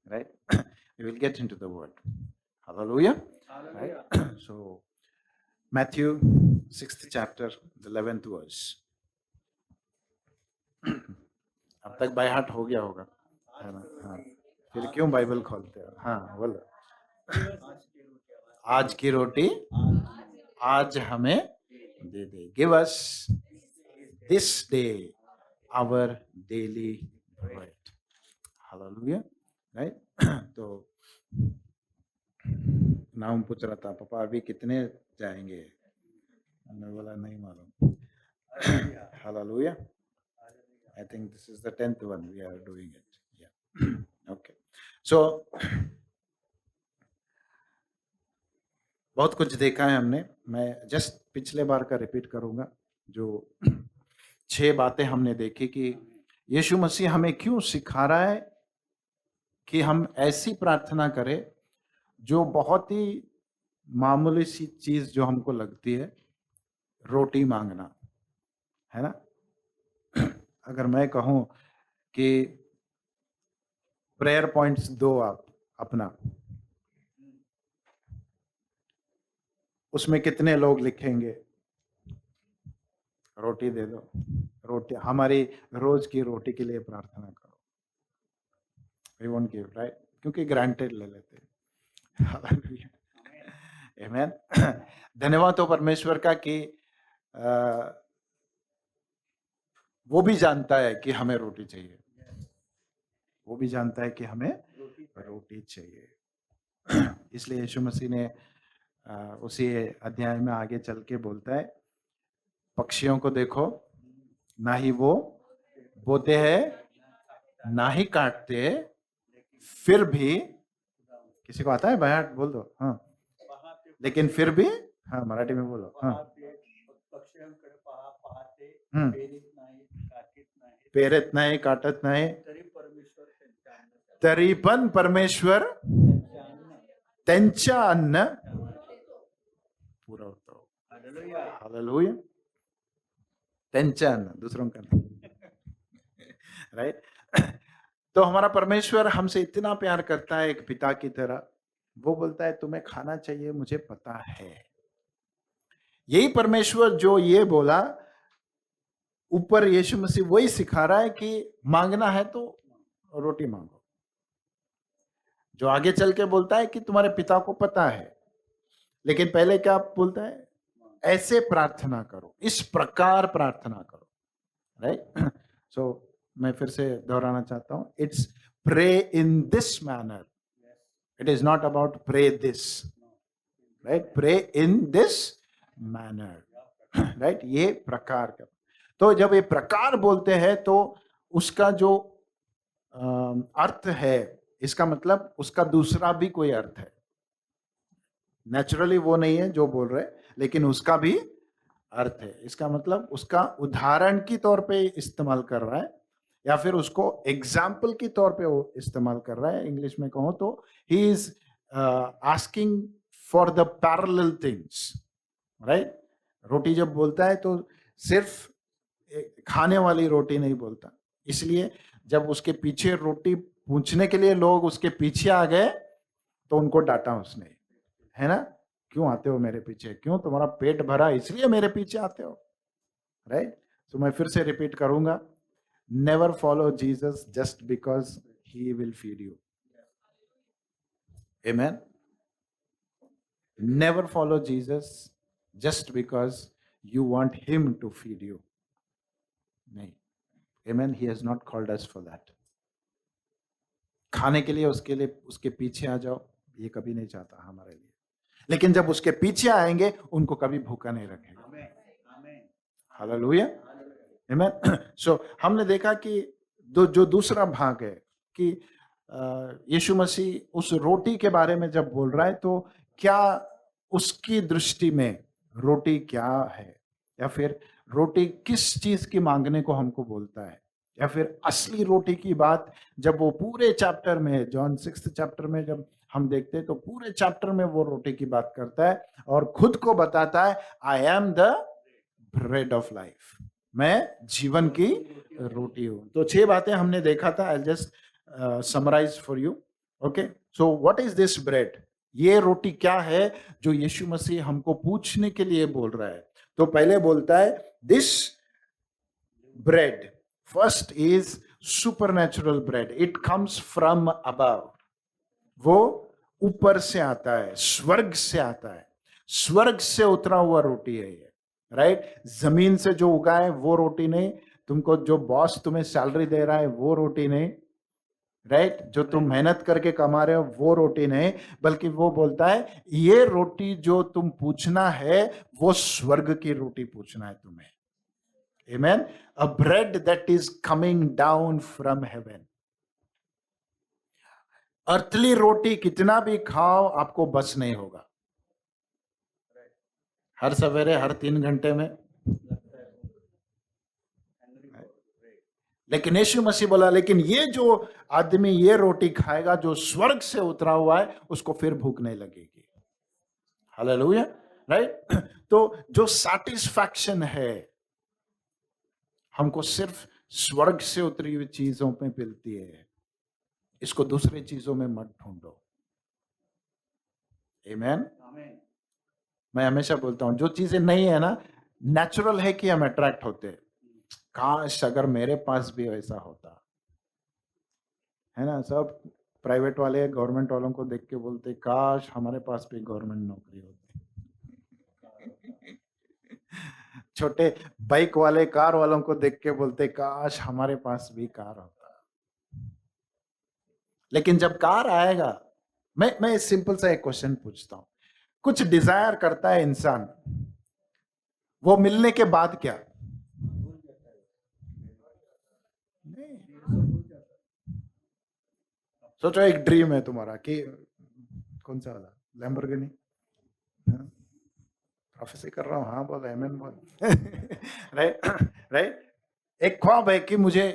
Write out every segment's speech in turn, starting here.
right? We will get into the word. Hallelujah. Right? So Matthew 6th chapter, the 11th verse. अब तक by heart हो गया होगा, है ना? हाँ, फिर क्यों बाइबल खोलते हो? हाँ बोलो। आज की रोटी आज हमें दे दे, give us this day our daily bread. Hallelujah, right? तो नाम पूछ रहा था, पापा अभी कितने जाएंगे? मैंने बोला नहीं मालूम। Hallelujah. I think this is the 10th one we are doing it. Yeah. Okay. So बहुत कुछ देखा है हमने। मैं जस्ट पिछले बार का रिपीट करूंगा। जो 6 बातें हमने देखी कि यीशु मसीह हमें क्यों सिखा रहा है कि हम ऐसी प्रार्थना करें जो बहुत ही मामूली सी चीज जो हमको लगती है, रोटी मांगना, है ना? अगर मैं कहूं कि प्रेयर पॉइंट्स दो आप अपना, उसमें कितने लोग लिखेंगे? रोटी दे दो, रोटी, हमारी रोज की रोटी के लिए प्रार्थना करो। We won't give, right? क्योंकि ग्रांटेड ले लेते हैं। Hallelujah. Amen. धन्यवाद हो परमेश्वर का कि वो भी जानता है कि हमें रोटी चाहिए, वो भी जानता है कि हमें रोटी चाहिए। इसलिए यीशु मसीह ने उसी अध्याय में आगे चल के बोलता है, पक्षियों को देखो, ना ही वो बोते हैं ना ही काटते, फिर भी, किसी को आता है बाहर बोल दो? हाँ, लेकिन फिर भी, हाँ मराठी में बोलो। हाँ, पेरत नाही काटत नाही तरी पण परमेश्वर त्यांच्या अन्न पुरवतो। हालेलुया। त्यांच्या अन्न, दूसरों का नहीं, राइट? तो हमारा परमेश्वर हमसे इतना प्यार करता है एक पिता की तरह। वो बोलता है तुम्हें खाना चाहिए, मुझे पता है। यही परमेश्वर जो ये बोला, ऊपर यीशु मसीह वही सिखा रहा है कि मांगना है तो रोटी मांगो। जो आगे चल के बोलता है कि तुम्हारे पिता को पता है, लेकिन पहले क्या बोलता है? ऐसे प्रार्थना करो, इस प्रकार प्रार्थना करो, राइट? सो मैं फिर से दोहराना चाहता हूं, it's pray in this manner, it is not about pray this, right? Pray in this manner, right? ये प्रकार का। तो जब ये प्रकार बोलते हैं तो उसका जो अर्थ है, इसका मतलब उसका दूसरा भी कोई अर्थ है। नेचुरली वो नहीं है जो बोल रहे, लेकिन उसका भी अर्थ है। इसका मतलब उसका उदाहरण की तौर पे इस्तेमाल कर रहा है, या फिर उसको एग्जाम्पल की तौर पे वो इस्तेमाल कर रहा है। इंग्लिश में कहूं तो he is asking for the parallel things, right? रोटी जब बोलता है तो सिर्फ खाने वाली रोटी नहीं बोलता। इसलिए जब उसके पीछे रोटी पूछने के लिए लोग उसके पीछे आ गए तो उनको डांटा उसने, है ना? क्यों आते हो मेरे पीछे? क्यों, तुम्हारा पेट भरा इसलिए मेरे पीछे आते हो, राइट? तो मैं फिर से रिपीट करूंगा, never follow Jesus just because he will feed you. Amen. Never follow Jesus just because you want him to feed you. नहीं, amen, he has not called us for that. खाने के लिए उसके पीछे आ जाओ, ये कभी नहीं चाहता हमारे लिए। लेकिन जब उसके पीछे आएंगे उनको कभी भूखा नहीं रखेगा। हालेलुया, आमेन। सो हमने देखा कि जो दूसरा भाग है कि यीशु मसीह उस रोटी के बारे में जब बोल रहा है तो क्या उसकी दृष्टि में रोटी क्या है, या फिर रोटी किस चीज की मांगने को हमको बोलता है, या फिर असली रोटी की बात जब वो पूरे चैप्टर में, जॉन 6th चैप्टर में जब हम देखते हैं तो पूरे चैप्टर में वो रोटी की बात करता है और खुद को बताता है, I am the bread of life, मैं जीवन की रोटी हूं। तो 6 बातें हमने देखा था। I just summarise for you. Okay, so what is this bread? ये रोटी क्या है जो यीशु मसीह हमको पूछने के लिए बोल रहा है? तो पहले बोलता है this bread. First is supernatural bread. It comes from above. वो ऊपर से आता है, स्वर्ग से आता है, स्वर्ग से उतरा हुआ रोटी है ये, राइट? जमीन से जो उगा है वो रोटी नहीं, तुमको जो बॉस तुम्हें सैलरी दे रहा है वो रोटी नहीं, राइट? जो तुम मेहनत करके कमा रहे हो वो रोटी नहीं, बल्कि वो बोलता है ये रोटी जो तुम पूछना है वो स्वर्ग की रोटी पूछना है तुम्हें। Amen. A bread that is coming down from heaven. Earthly रोटी कितना भी खाओ आपको बस नहीं होगा, हर सवेरे हर 3 घंटे में। लेकिन यीशु मसीह बोला लेकिन ये जो आदमी ये रोटी खाएगा जो स्वर्ग से उतरा हुआ है उसको फिर भूख नहीं लगेगी। Hallelujah, right? तो जो सैटिस्फैक्शन है हमको सिर्फ स्वर्ग से उतरी हुई चीजों में मिलती है, इसको दूसरे चीजों में मत ढूंढो। आमीन। मैं हमेशा बोलता हूं जो चीजें नहीं है ना, नेचुरल है कि हम अट्रैक्ट होते, काश अगर मेरे पास भी वैसा होता, है ना? सब प्राइवेट वाले गवर्नमेंट वालों को देख के बोलते काश हमारे पास भी गवर्नमेंट नौकरी होती। छोटे बाइक वाले कार वालों को देख के बोलते काश हमारे पास भी कार होता। लेकिन जब कार आएगा, मैं सिंपल सा एक क्वेश्चन पूछता हूं, कुछ डिजायर करता है इंसान, वो मिलने के बाद क्या? नहीं, सोचो एक ड्रीम है तुम्हारा कि कौन सा वाला, लैम्बोर्गिनी? प्रोफेसी कर रहा हूँ, हाँ बोल, आमीन बोल। Right, right. एक ख्वाब है कि मुझे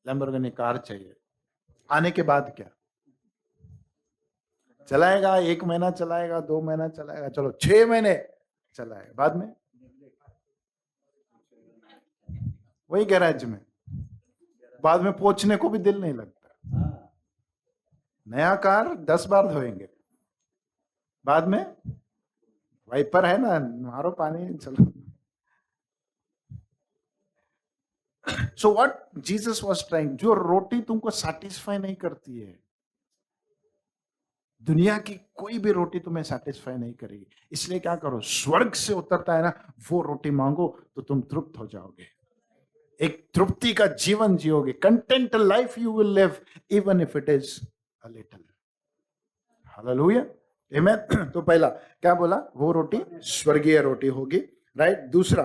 लैम्बोर्गिनी कार चाहिए, आने के बाद क्या? चलाएगा, 1 महीना चलाएगा, 2 महीना चलाएगा, चलो 6 महीने चलाएगा, बाद में वही गैराज में, बाद में पहुंचने को भी दिल नहीं लगता। नया कार 10 बार धोएंगे, बाद में वाइपर है ना, मारो पानी, चलो। So what Jesus was trying, जो रोटी तुमको सैटिस्फाई नहीं करती है, दुनिया की कोई भी रोटी तुम्हें सैटिस्फाई नहीं करेगी, इसलिए क्या करो, स्वर्ग से उतरता है ना वो रोटी मांगो तो तुम तृप्त हो जाओगे, एक तृप्ति का जीवन जियोगे। Content life you will live even if it is a little. Hallelujah, amen. तो पहला क्या बोला, वो रोटी स्वर्गीय रोटी होगी, राइट? दूसरा,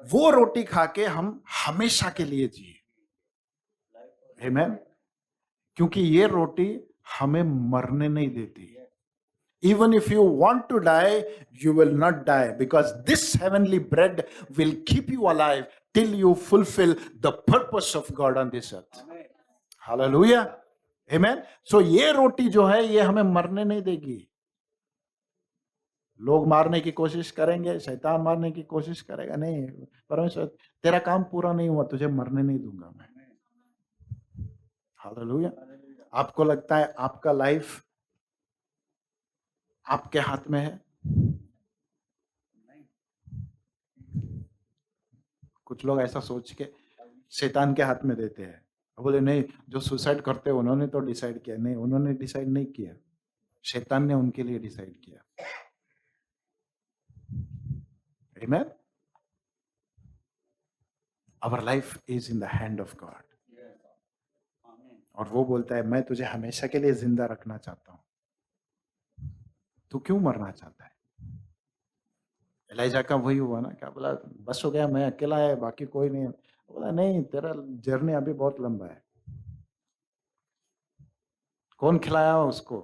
वो रोटी खा के हम हमेशा के लिए जिए, आमीन, क्योंकि ये रोटी हमें मरने नहीं देती। Even if you want to die, you will not die, because this heavenly bread will keep you alive till you fulfill the purpose of God on this earth. Hallelujah, amen. So ये रोटी जो है ये हमें मरने नहीं देगी। लोग मारने की कोशिश करेंगे, शैतान मारने की कोशिश करेगा, नहीं, परमेश्वर तेरा काम पूरा नहीं हुआ, तुझे मरने नहीं दूंगा मैं। हालेलुया। आपको लगता है आपका लाइफ आपके हाथ में है? कुछ लोग ऐसा सोच के शैतान के हाथ में देते हैं, बोले नहीं जो सुसाइड करते हैं उन्होंने तो डिसाइड किया, नहीं, उन्होंने डिसाइड नहीं किया, शैतान ने उनके लिए डिसाइड किया। आमीन। Our life is in the hand of God, और वो बोलता है मैं तुझे हमेशा के लिए जिंदा रखना चाहता हूं, तू क्यों मरना चाहता है? एलाइजा का वही हुआ ना, क्या बोला, बस हो गया, मैं अकेला है, बाकी कोई नहीं है। बोला नहीं, तेरा जर्नी अभी बहुत लंबा है। कौन खिलाया उसको?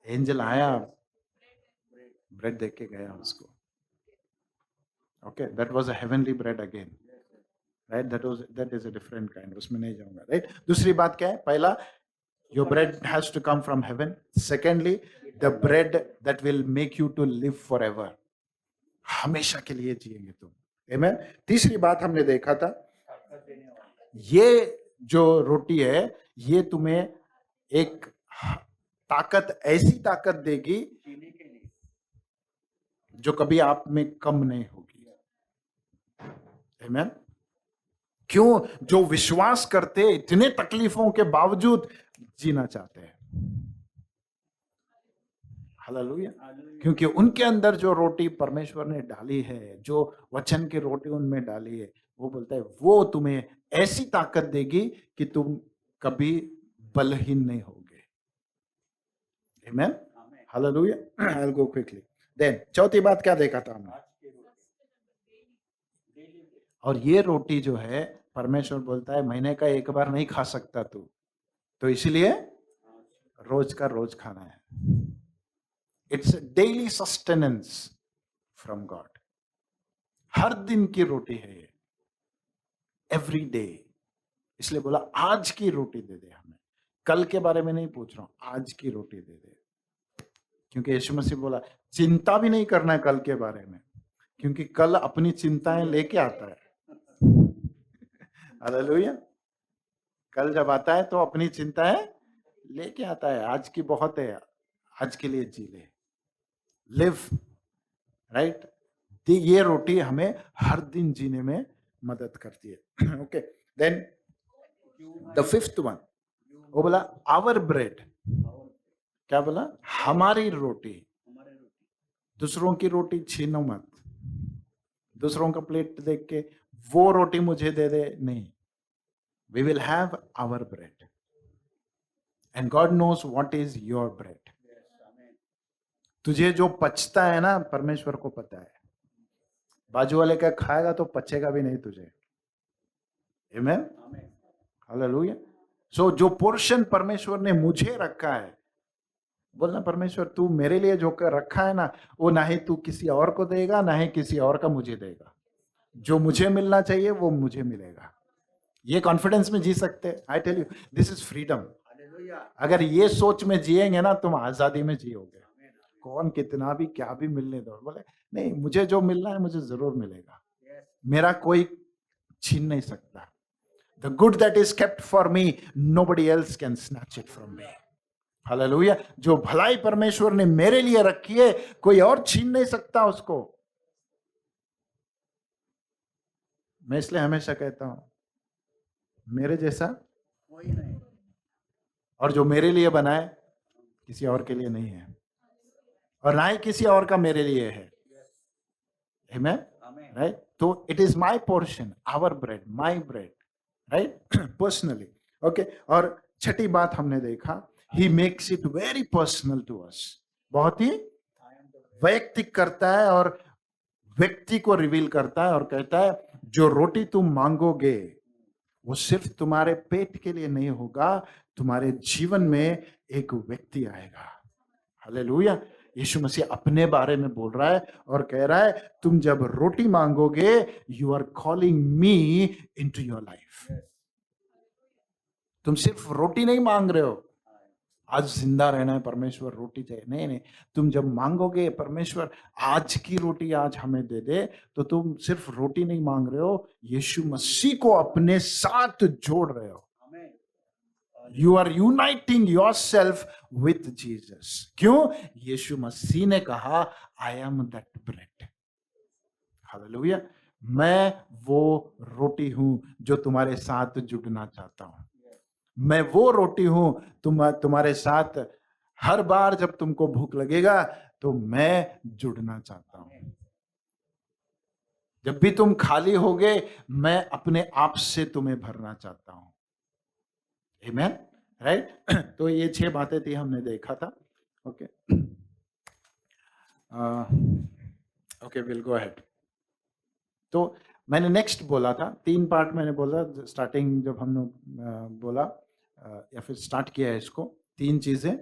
एंजल आया, ब्रेड देख के गया उसको। Okay, that was a heavenly bread again, right? That is a different kind, उसमें नहीं जाऊंगा, राइट? दूसरी बात क्या है? पहला, your bread has to come from heaven. Secondly, the bread that will make you to live forever. हमेशा के लिए जिएंगे तुम, आमीन। तीसरी बात हमने देखा था, ये जो रोटी है ये तुम्हें एक ताकत, ऐसी ताकत देगी जो कभी आप में कम नहीं होगी। आमीन। क्यों? जो विश्वास करते इतने तकलीफों के बावजूद जीना चाहते हैं। हालेलुया। क्योंकि उनके अंदर जो रोटी परमेश्वर ने डाली है, जो वचन की रोटी उनमें डाली है, वो बोलता है वो तुम्हें ऐसी ताकत देगी कि तुम कभी बलहीन नहीं होगे। आमीन। Hallelujah. I'll go quickly. Then चौथी बात क्या देखा था हमने? और ये रोटी जो है परमेश्वर बोलता है महीने का एक बार नहीं खा सकता तू, तो इसलिए रोज का रोज खाना है। It's daily sustenance from God. हर दिन की रोटी है ये, एवरी डे। इसलिए बोला आज की रोटी दे दे हमें, कल के बारे में नहीं पूछ रहा हूं, आज की रोटी दे दे। क्योंकि यीशु मसीह बोला चिंता भी नहीं करना है कल के बारे में, क्योंकि कल अपनी चिंताएं लेके आता है। हालेलुया। कल जब आता है तो अपनी चिंताएं लेके आता है। आज की बहुत है, आज के लिए जी ले, लिव, राइट। ये रोटी हमें हर दिन जीने में मदद करती है। Okay, then the fifth one, वो बोला आवर ब्रेड। क्या बोला? हमारी रोटी। दूसरों की रोटी छीनो मत, दूसरों का प्लेट देख के वो रोटी मुझे दे दे, नहीं। We will have our bread and God knows what is your bread. तुझे जो पचता है ना, परमेश्वर को पता है। बाजू वाले का खाएगा तो पचेगा भी नहीं तुझे। आमीन। हालेलुया। सो जो पोर्शन परमेश्वर ने मुझे रखा है, बोलना परमेश्वर तू मेरे लिए जो कर रखा है ना, वो ना ही तू किसी और को देगा, ना ही किसी और का मुझे देगा। जो मुझे मिलना चाहिए वो मुझे मिलेगा। ये कॉन्फिडेंस में जी सकते हैं। I tell you this is freedom. अगर ये सोच में जिएंगे ना, तुम आजादी में जियोगे। कौन कितना भी क्या भी मिलने दो, बोले नहीं, मुझे जो मिलना है मुझे जरूर मिलेगा, मेरा कोई छीन नहीं सकता। The good that is kept for me, nobody else can snatch it from me. Hallelujah. जो भलाई परमेश्वर ने मेरे लिए रखी है, कोई और छीन नहीं सकता उसको। मैं इसलिए हमेशा कहता हूं मेरे जैसा कोई नहीं, और जो मेरे लिए बनाए किसी और के लिए नहीं है, और ना ही किसी और का मेरे लिए है। आमीन, राइट। तो it is my portion, our bread, my bread, right, personally. Okay. और छठी बात हमने देखा, he makes it very personal to us. बहुत ही वैयक्तिक करता है और व्यक्ति को रिवील करता है, और कहता है जो रोटी तुम मांगोगे वो सिर्फ तुम्हारे पेट के लिए नहीं होगा, तुम्हारे जीवन में एक व्यक्ति आएगा। हालेलुया। यीशु मसीह अपने बारे में बोल रहा है और कह रहा है तुम जब रोटी मांगोगे, you are calling me into your life. तुम सिर्फ रोटी नहीं मांग रहे हो, आज जिंदा रहना है, परमेश्वर रोटी चाहिए, नहीं नहीं। तुम जब मांगोगे परमेश्वर आज की रोटी आज हमें दे दे, तो तुम सिर्फ रोटी नहीं मांग रहे हो, यीशु मसीह को अपने साथ जोड़ रहे हो। You are uniting yourself with Jesus. क्यों? यीशु मसीह ने कहा आई एम दैट ब्रेड। हालेलुया। मैं वो रोटी हूं जो तुम्हारे साथ जुड़ना चाहता हूं। मैं वो रोटी हूं तुम्हारे साथ, हर बार जब तुमको भूख लगेगा तो मैं जुड़ना चाहता हूं। जब भी तुम खाली होगे, मैं अपने आप से तुम्हें भरना चाहता हूं। आमीन, राइट। तो ये 6 बातें थी, हमने देखा था। Okay, okay, will go ahead. तो मैंने नेक्स्ट बोला था, 3 पार्ट मैंने बोला स्टार्टिंग, जब हमने बोला या फिर स्टार्ट किया है इसको। 3 चीजें।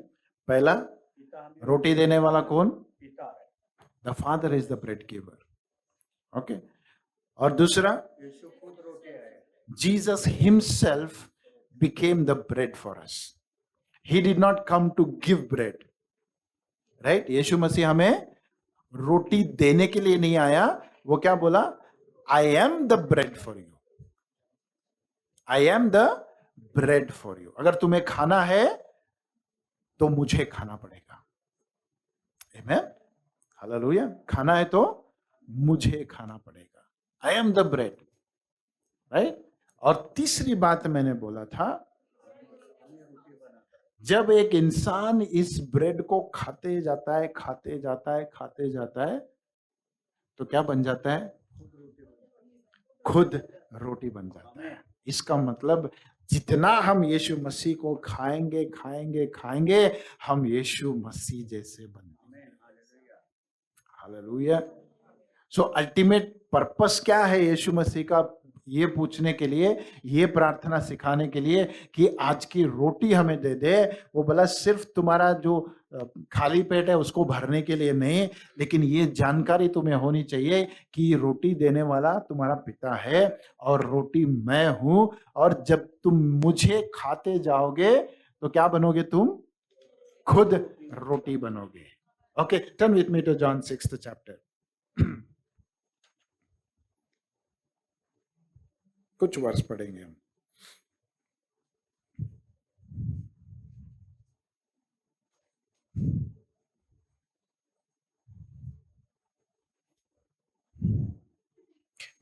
पहला, रोटी देने वाला कौन? The father is the bread giver. Okay. और दूसरा, Jesus himself became the bread for us. He did not come to give bread, right? यीशु मसीह हमें रोटी देने के लिए नहीं आया। वो क्या बोला? I am the bread for you. I am the bread for you. अगर तुम्हें खाना है तो मुझे खाना पड़ेगा। आमेन, हालेलुया। खाना है तो मुझे खाना पड़ेगा। I am the bread, right. और तीसरी बात मैंने बोला था, जब एक इंसान इस ब्रेड को खाते जाता है, खाते जाता है, खाते जाता है, तो क्या बन जाता है? खुद रोटी बन जाता है। इसका मतलब जितना हम यीशु मसीह को खाएंगे खाएंगे खाएंगे, हम यीशु मसीह जैसे बनेंगे। हालेलुया। सो अल्टीमेट पर्पस क्या है यीशु मसीह का? ये पूछने के लिए, ये प्रार्थना सिखाने के लिए कि आज की रोटी हमें दे दे। वो बोला सिर्फ तुम्हारा जो खाली पेट है उसको भरने के लिए नहीं, लेकिन ये जानकारी तुम्हें होनी चाहिए कि रोटी देने वाला तुम्हारा पिता है और रोटी मैं हूं। और जब तुम मुझे खाते जाओगे तो क्या बनोगे? तुम खुद रोटी बनोगे। Okay, turn with me to John 6th chapter. कुछ वर्ष पढ़ेंगे हम।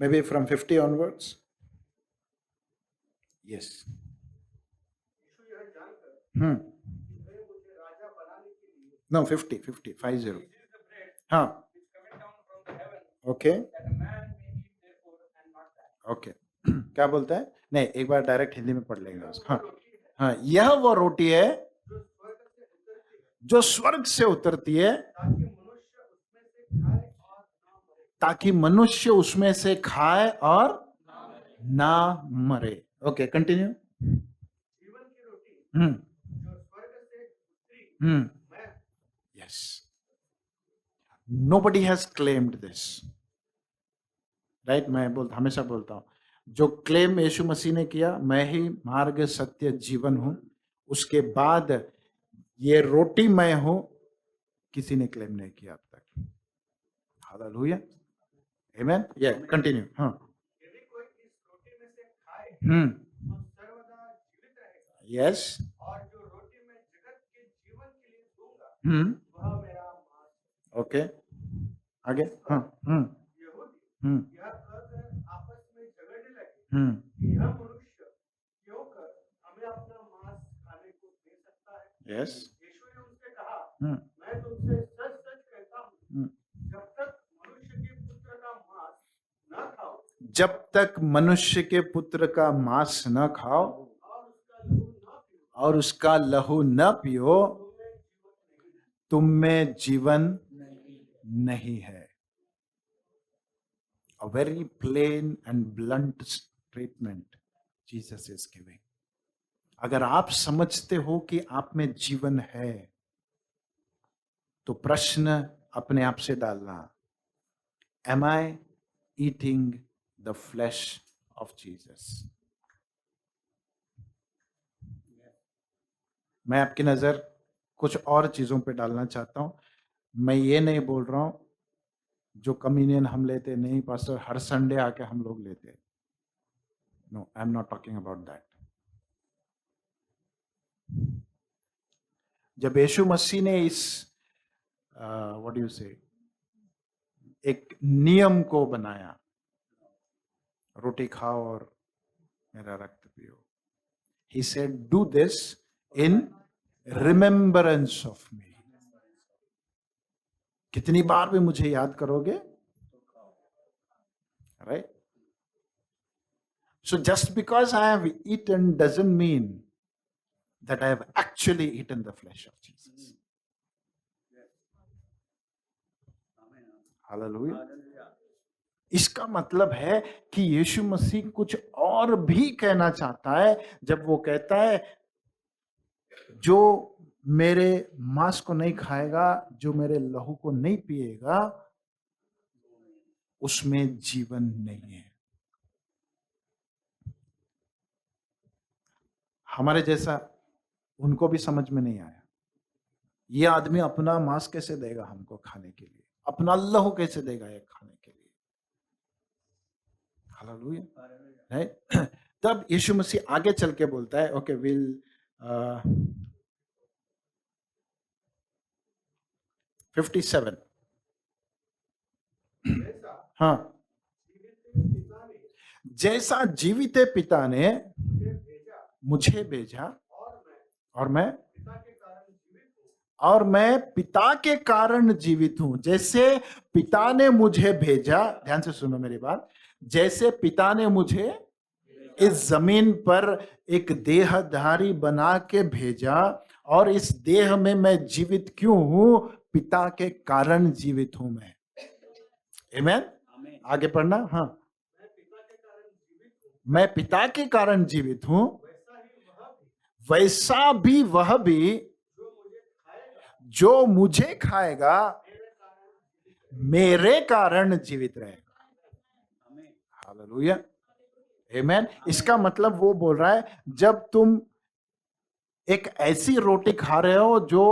Maybe from 50 onwards. Yes. No, 50, 50, 50. हाँ. Okay. Okay. क्या बोलता है? नहीं, एक बार डायरेक्ट हिंदी में पढ़ लेंगे उसको। हाँ हाँ, यह वो रोटी है जो स्वर्ग से उतरती है ताकि मनुष्य उसमें से खाए और ना मरे। Okay, continue. Yes, nobody has claimed this, right. मैं हमेशा बोलता हूं, जो क्लेम यीशु मसीह ने किया, मैं ही मार्ग सत्य जीवन हूं, उसके बाद ये रोटी मैं हूं, किसी ने क्लेम नहीं किया अब तक। हालेलुया, आमेन। या कंटिन्यू। हाँ। यस। ओके, आगे। हाँ। यस। जब तक मनुष्य के पुत्र का मांस न खाओ और उसका लहू न पियो, तुम में जीवन नहीं है। A very plain and blunt statement Jesus is giving. अगर आप समझते हो कि आप में जीवन है, तो प्रश्न अपने आप से डालना, Am I eating the flesh of Jesus? मैं आपकी नजर कुछ और चीजों पे डालना चाहता हूं। मैं ये नहीं बोल रहा हूं जो कम्युनियन हम लेते नहीं पास्टर, हर संडे आके हम लोग लेते। No, I am not talking about that. जब यीशु मसीह ने इस व्हाट डू यू से, एक नियम को बनाया, रोटी खाओ और मेरा रक्त पियो, he said do this in remembrance of me. कितनी बार भी मुझे याद करोगे, right? So just because I have eaten doesn't mean that I have actually eaten the flesh of Jesus. Hallelujah. इसका मतलब है कि यीशु मसीह कुछ और भी कहना चाहता है जब वो कहता है, जो मेरे मांस को नहीं खाएगा, जो मेरे लहू को नहीं पिएगा, उसमें जीवन नहीं है। हमारे जैसा उनको भी समझ में नहीं आया, ये आदमी अपना मांस कैसे देगा हमको खाने के लिए, अपना लहू कैसे देगा ये खाने के लिए। Hallelujah, right. तब यीशु मसीह आगे चल के बोलता है, ओके विल 57। हाँ, जैसा जीवित पिता ने मुझे भेजा और मैं पिता के कारण जीवित हूं। जैसे पिता ने मुझे भेजा, ध्यान से सुनो मेरी बात, जैसे पिता ने मुझे इस जमीन पर एक देहधारी बना के भेजा और इस देह में मैं जीवित क्यों हूं? पिता के कारण जीवित हूं मैं। आमीन। आगे पढ़ना। हाँ, मैं पिता के कारण जीवित हूं, वैसा भी वह भी जो मुझे खाएगा मेरे कारण जीवित रहेगा। हालेलुया, आमीन। इसका मतलब वो बोल रहा है, जब तुम एक ऐसी रोटी खा रहे हो जो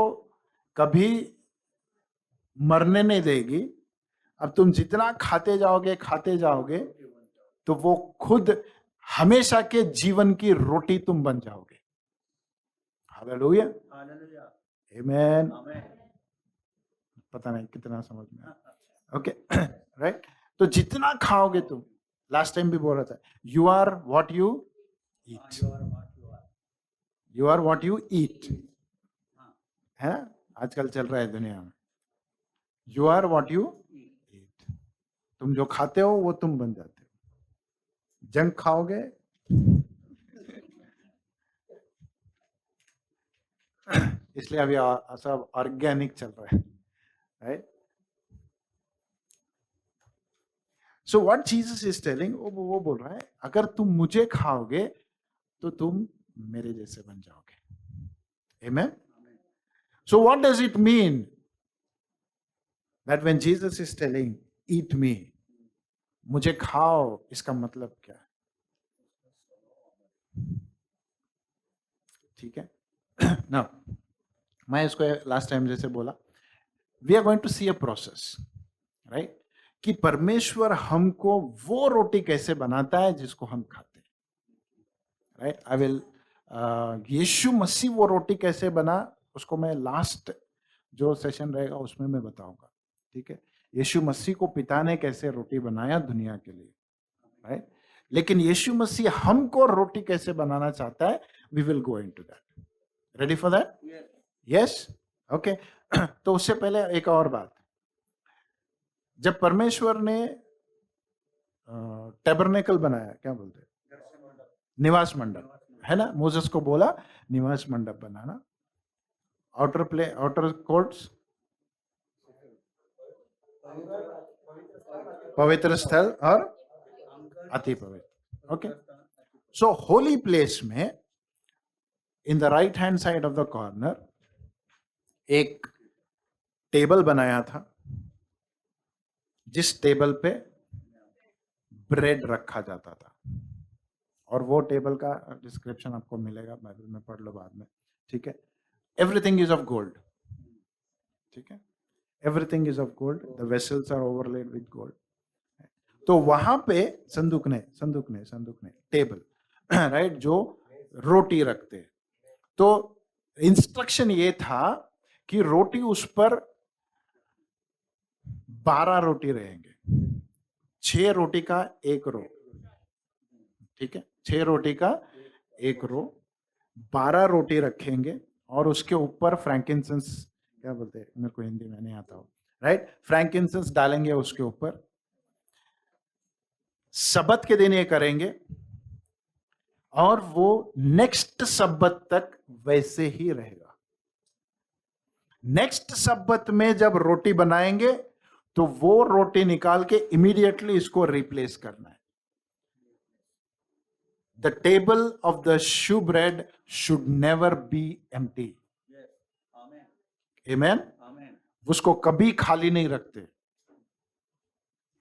कभी मरने नहीं देगी, अब तुम जितना खाते जाओगे तो वो खुद हमेशा के जीवन की रोटी तुम बन जाओगे। हालेलुया, आमीन। पता नहीं कितना समझ में आया। Okay, right. तो जितना खाओगे तुम, लास्ट टाइम भी बोल रहा था, you are what you eat. You are what you eat, है ना? आजकल चल रहा है दुनिया में, you are what you eat. तुम जो खाते हो वो तुम बन जाते हो। जंक खाओगे इसलिए अभी सब ऑर्गेनिक चल रहा है, right? So what Jesus is telling, वो बोल रहा है, अगर तुम मुझे खाओगे तो तुम मेरे जैसे बन जाओगे। Amen. So what does it mean that when Jesus is telling eat me, मुझे खाओ, इसका मतलब क्या है? ठीक है ना, मैं इसको लास्ट टाइम जैसे बोला, we are going to see a process, right, कि परमेश्वर हमको वो रोटी कैसे बनाता है जिसको हम खाते हैं, राइट। आई विल यीशु मसीह वो रोटी कैसे बना, उसको मैं लास्ट जो सेशन रहेगा उसमें मैं बताऊंगा, ठीक है। यीशु मसीह को पिता ने कैसे रोटी बनाया दुनिया के लिए, राइट। लेकिन यीशु मसीह हमको रोटी कैसे बनाना चाहता है, we will go into that. Ready for that? Yes, okay. तो उससे पहले एक और बात, जब परमेश्वर ने टैबरनेकल बनाया, क्या बोलते हैं, निवास मंडप, है ना, मोसेस को बोला निवास मंडप बनाना, आउटर कोर्ट्स, पवित्र स्थल और अति पवित्र। ओके, सो होली प्लेस में in the right hand side of the corner एक टेबल बनाया था, जिस टेबल पे ब्रेड रखा जाता था, और वो टेबल का डिस्क्रिप्शन आपको मिलेगा, बाइबल में पढ़ लो बाद में, ठीक है। एवरीथिंग इज ऑफ गोल्ड, ठीक है, everything is of gold, the vessels are overlaid with gold. तो वहां पे संदूक ने टेबल, राइट, जो रोटी रखते, तो इंस्ट्रक्शन ये था कि रोटी उस पर 12 रोटी रहेंगे, 6 रोटी का एक रो, ठीक है, 6 रोटी का एक रो, 12 रोटी रखेंगे, और उसके ऊपर फ्रैंकिंसेंस, क्या बोलते हैं, मेरे को हिंदी में नहीं आता हो, राइट, फ्रैंकिंसेंस डालेंगे उसके ऊपर। सब्बत के दिन ये करेंगे, और वो नेक्स्ट सब्बत तक वैसे ही रहेगा। नेक्स्ट सब्बत में जब रोटी बनाएंगे तो वो रोटी निकाल के इमीडिएटली इसको रिप्लेस करना है। The table of the showbread should never be empty. Amen. उसको कभी खाली नहीं रखते,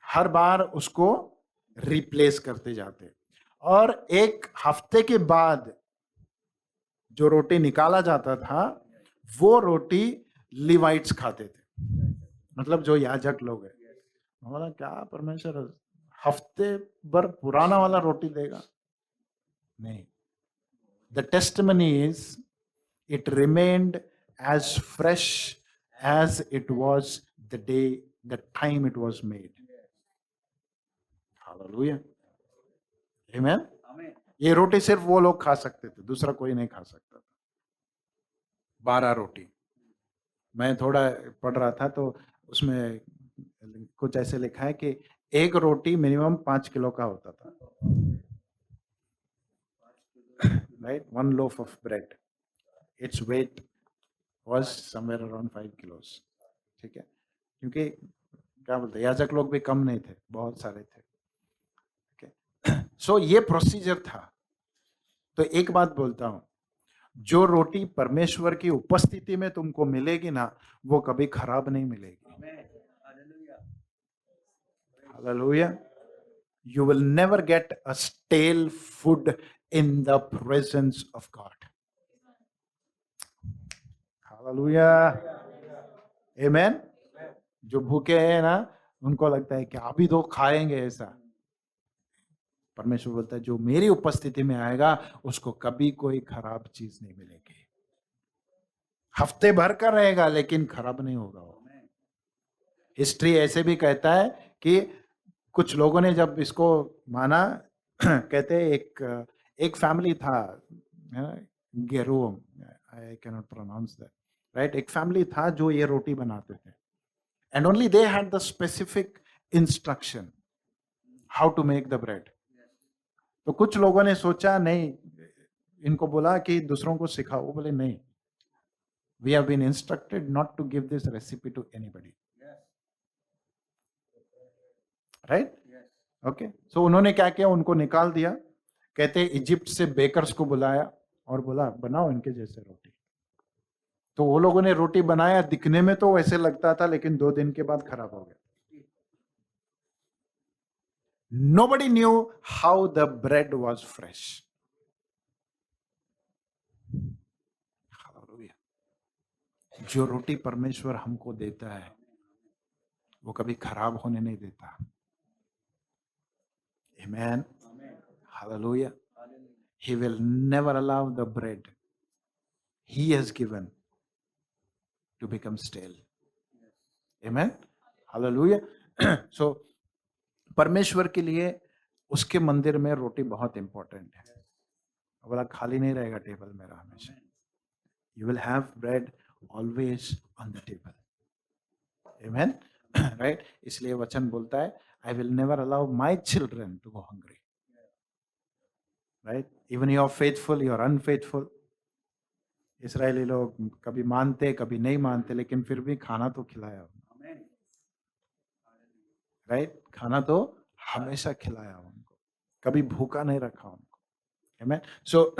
हर बार उसको रिप्लेस करते जाते, और एक हफ्ते के बाद जो रोटी निकाला जाता था वो रोटी लिवाइट्स खाते थे, मतलब जो याजक लोग हैं। बोला क्या परमेश्वर हफ्ते भर पुराना वाला रोटी देगा? नहीं, the testimony is it remained as fresh as it was the time it was made. Hallelujah. Amen. ये रोटी सिर्फ वो लोग खा सकते थे, दूसरा कोई नहीं खा सकता था। 12 रोटी। मैं थोड़ा पढ़ रहा था तो उसमें कुछ ऐसे लिखा है कि एक रोटी मिनिमम 5 किलो का होता था, right? 1 loaf of bread, its weight was somewhere around 5 kilos. ठीक है, क्योंकि क्या बोलते हैं, याजक लोग भी कम नहीं थे, बहुत सारे थे। सो ये प्रोसीजर था। तो एक बात बोलता हूं, जो रोटी परमेश्वर की उपस्थिति में तुमको मिलेगी ना, वो कभी खराब नहीं मिलेगी। Hallelujah. You will never get a stale food in the presence of God. Hallelujah. Amen. जो भूखे हैं ना, उनको लगता है कि अभी तो खाएंगे ऐसा। परमेश्वर बोलता है जो मेरी उपस्थिति में आएगा उसको कभी कोई खराब चीज नहीं मिलेगी। हफ्ते भर का रहेगा लेकिन खराब नहीं होगा वो। हिस्ट्री ऐसे भी कहता है कि कुछ लोगों ने जब इसको माना, कहते एक फैमिली था, गेरो, I can not pronounce that, right? एक फैमिली था जो ये रोटी बनाते थे, and only they had the specific instruction how to make the bread. तो कुछ लोगों ने सोचा नहीं, इनको बोला कि दूसरों को सिखाओ। वो बोले नहीं, we have been instructed not to give this recipe to anybody, right? Okay, so उन्होंने क्या किया, उनको निकाल दिया। कहते इजिप्ट से बेकर्स को बुलाया और बोला बनाओ इनके जैसे रोटी। तो वो लोगों ने रोटी बनाया, दिखने में तो वैसे लगता था लेकिन 2 दिन के बाद खराब हो गया। Nobody knew how the bread was fresh. Hallelujah. जो रोटी परमेश्वर हमको देता है वो कभी खराब होने नहीं देता। Amen. Hallelujah. He will never allow the bread he has given to become stale. Amen. Hallelujah. So परमेश्वर के लिए उसके मंदिर में रोटी बहुत इंपॉर्टेंट है। बोला खाली नहीं रहेगा टेबल मेरा हमेशा। You will have bread always on the table. Amen. Right? इसलिए वचन बोलता है I will never allow my children to go hungry. Right? Even you are faithful, you are unfaithful. इस्राएली लोग कभी मानते कभी नहीं मानते, लेकिन फिर भी खाना तो खिलाया। राइट? खाना तो हमेशा खिलाया उनको, कभी भूखा नहीं रखा उनको। Amen. So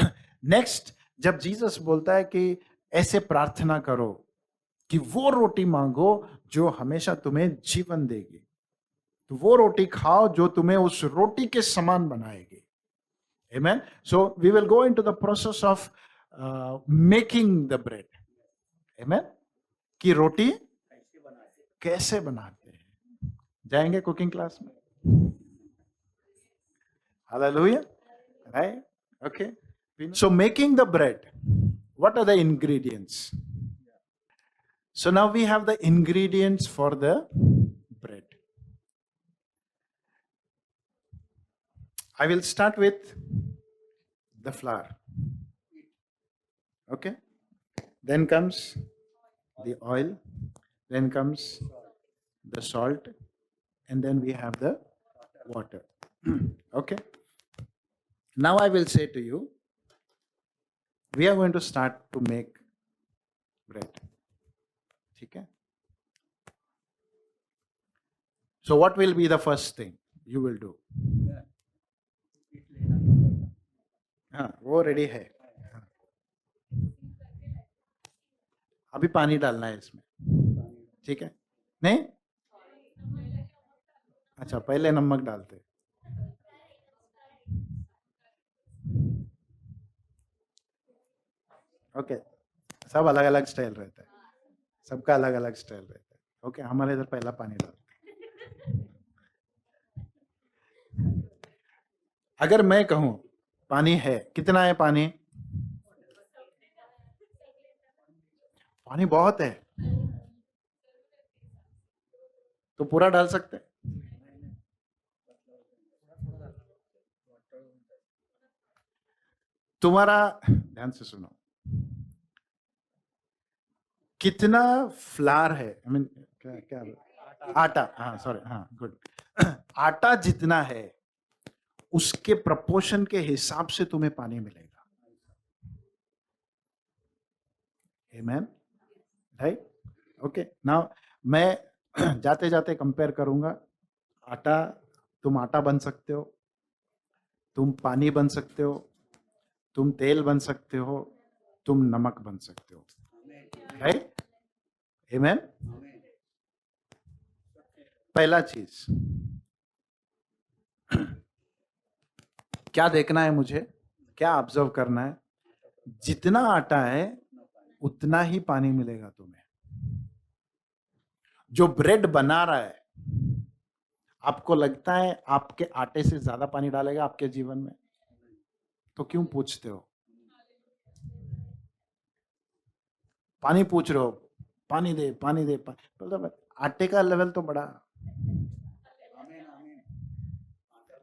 next, जब जीसस बोलता है कि ऐसे प्रार्थना करो कि वो रोटी मांगो जो हमेशा तुम्हें जीवन देगी, तो वो रोटी खाओ जो तुम्हें उस रोटी के समान बनाएगी। Amen. So we will go into the process of making the bread. Amen. कि रोटी कैसे बनाते हैं, जाएंगे कुकिंग क्लास में। Hallelujah. Right? Okay. So making the bread, what are the ingredients? So now we have the ingredients for the bread. I will start with the flour. Okay. Then comes the oil. Then comes the salt. And then we have the water. Okay. Now I will say to you, we are going to start to make bread. Okay. So what will be the first thing you will do? हाँ, वो ready है। अभी पानी डालना है इसमें, ठीक है? नहीं, अच्छा पहले नमक डालते। ओके, सब अलग अलग स्टाइल रहता है, सबका अलग अलग स्टाइल रहता है। ओके, हमारे इधर पहला पानी डालते। अगर मैं कहूं पानी है, कितना है पानी? पानी बहुत है, तो पूरा डाल सकते हैं। तुम्हारा ध्यान से सुनो, कितना फ्लावर है, आई मीन क्या क्या आटा, हाँ सॉरी, हाँ गुड। आटा जितना है उसके प्रपोर्शन के हिसाब से तुम्हें पानी मिलेगा। आमेन, राइट? ओके, नाउ मैं जाते जाते कंपेयर करूंगा। आटा, तुम आटा बन सकते हो, तुम पानी बन सकते हो, तुम तेल बन सकते हो, तुम नमक बन सकते हो, राइट? आमेन। पहला चीज क्या देखना है मुझे, क्या ऑब्जर्व करना है? जितना आटा है उतना ही पानी मिलेगा तुम्हें। जो ब्रेड बना रहा है, आपको लगता है आपके आटे से ज्यादा पानी डालेगा आपके जीवन में? तो क्यों पूछते हो? पानी पूछ रहे हो, पानी दे पानी दे मतलब आटे का लेवल तो बड़ा,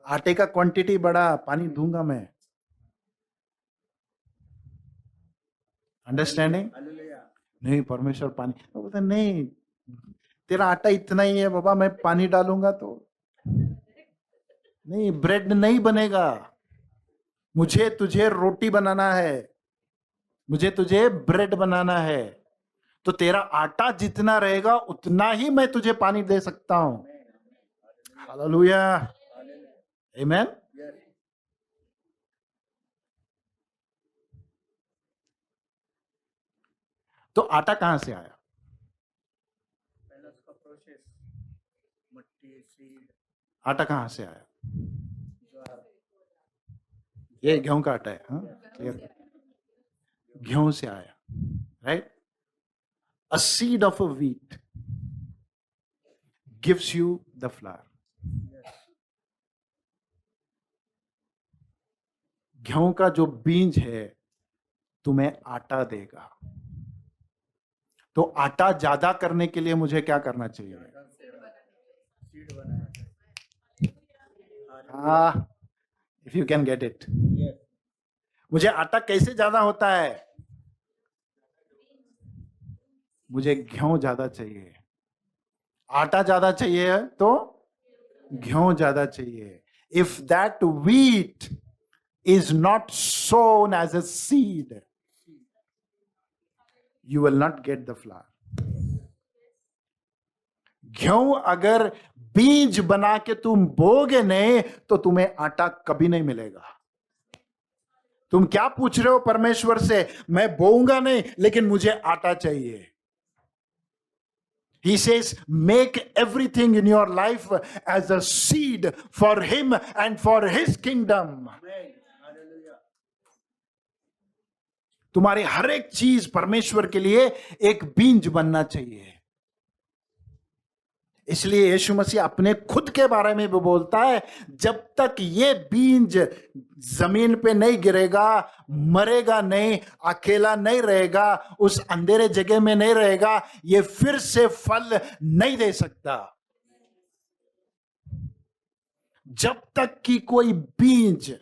आटे का क्वांटिटी बड़ा, पानी दूंगा मैं। अंडरस्टैंडिंग? नहीं, परमेश्वर पानी, वो बोलते नहीं, तेरा आटा इतना ही है बाबा, मैं पानी डालूंगा तो नहीं, ब्रेड नहीं बनेगा। मुझे तुझे रोटी बनाना है, मुझे तुझे ब्रेड बनाना है, तो तेरा आटा जितना रहेगा उतना ही मैं तुझे पानी दे सकता हूं। हालेलुया, आमेन। तो आटा कहां से आया? आटा कहां से आया? ये गेहूं का आटा है, हाँ क्लियर, गेहूं से आया, right? A seed of a wheat gives you the flour. गेहूं का जो बीज है तुम्हें आटा देगा। तो आटा ज्यादा करने के लिए मुझे क्या करना चाहिए? If you can get it, मुझे आटा कैसे ज्यादा होता है? मुझे गेहूं ज्यादा चाहिए। आटा ज्यादा चाहिए तो गेहूं ज्यादा चाहिए। If that wheat is not sown as a seed, you will not get the flour. गेहूं अगर बीज बना के तुम बोगे नहीं तो तुम्हें आटा कभी नहीं मिलेगा। तुम क्या पूछ रहे हो परमेश्वर से? मैं बोऊंगा नहीं लेकिन मुझे आटा चाहिए। He says, make everything in your life as a seed for him and for his kingdom. तुम्हारी हर एक चीज परमेश्वर के लिए एक बीज बनना चाहिए। इसलिए यीशु मसीह अपने खुद के बारे में भी बोलता है, जब तक ये बीज जमीन पे नहीं गिरेगा, मरेगा नहीं, अकेला नहीं रहेगा, उस अंधेरे जगह में नहीं रहेगा, ये फिर से फल नहीं दे सकता। जब तक कि कोई बीज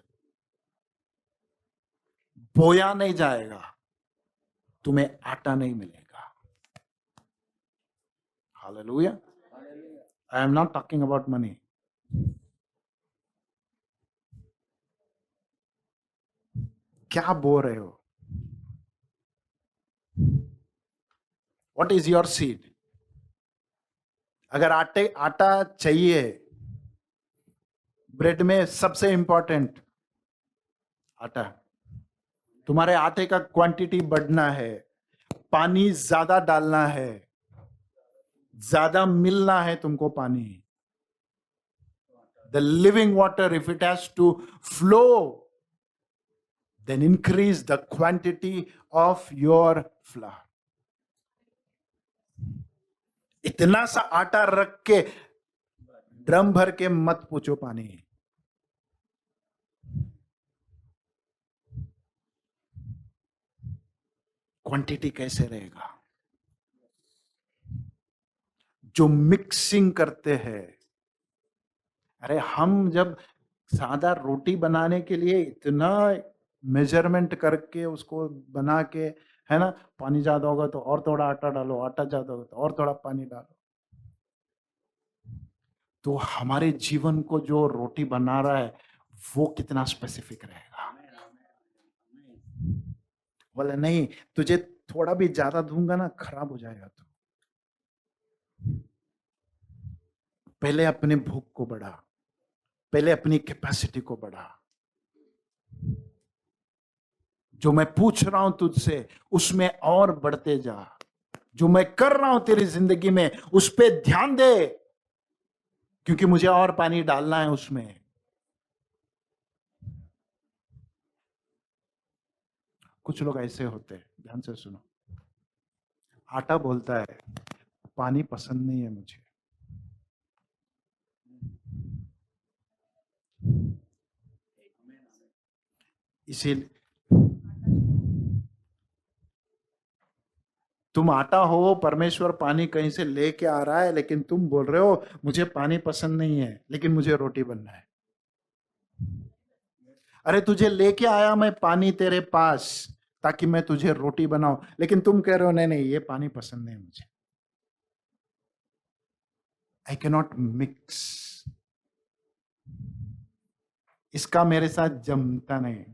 बोया नहीं जाएगा तुम्हें आटा नहीं मिलेगा। Hallelujah. I am not talking about money. क्या बो रहे हो? What is your seed? अगर आटा चाहिए, ब्रेड में सबसे इंपॉर्टेंट आटा, तुम्हारे आटे का क्वांटिटी बढ़ना है, पानी ज्यादा डालना है, ज्यादा मिलना है तुमको पानी। The living water, if it has to flow, then increase the quantity of your flour. इतना सा आटा रख के ड्रम भर के मत पूछो पानी। क्वांटिटी कैसे रहेगा? जो मिक्सिंग करते हैं, अरे हम जब सादा रोटी बनाने के लिए इतना मेजरमेंट करके उसको बना के, है ना, पानी ज्यादा होगा तो और थोड़ा आटा डालो, आटा ज्यादा होगा तो और थोड़ा पानी डालो। तो हमारे जीवन को जो रोटी बना रहा है वो कितना स्पेसिफिक रहेगा। बोले नहीं, तुझे थोड़ा भी ज्यादा दूंगा ना खराब हो जाएगा। तो पहले अपने भूख को बढ़ा, पहले अपनी कैपेसिटी को बढ़ा। जो मैं पूछ रहा हूं तुझसे उसमें और बढ़ते जा। जो मैं कर रहा हूं तेरी जिंदगी में उस पे ध्यान दे, क्योंकि मुझे और पानी डालना है उसमें। कुछ लोग ऐसे होते हैं, ध्यान से सुनो। आटा बोलता है पानी पसंद नहीं है मुझे, इसीलिए तुम आटा हो, परमेश्वर पानी कहीं से लेके आ रहा है, लेकिन तुम बोल रहे हो मुझे पानी पसंद नहीं है, लेकिन मुझे रोटी बनना है। अरे तुझे लेके आया मैं पानी तेरे पास ताकि मैं तुझे रोटी बनाऊं, लेकिन तुम कह रहे हो नहीं नहीं ये पानी पसंद नहीं मुझे, आई कैन नॉट मिक्स, इसका मेरे साथ जमता नहीं।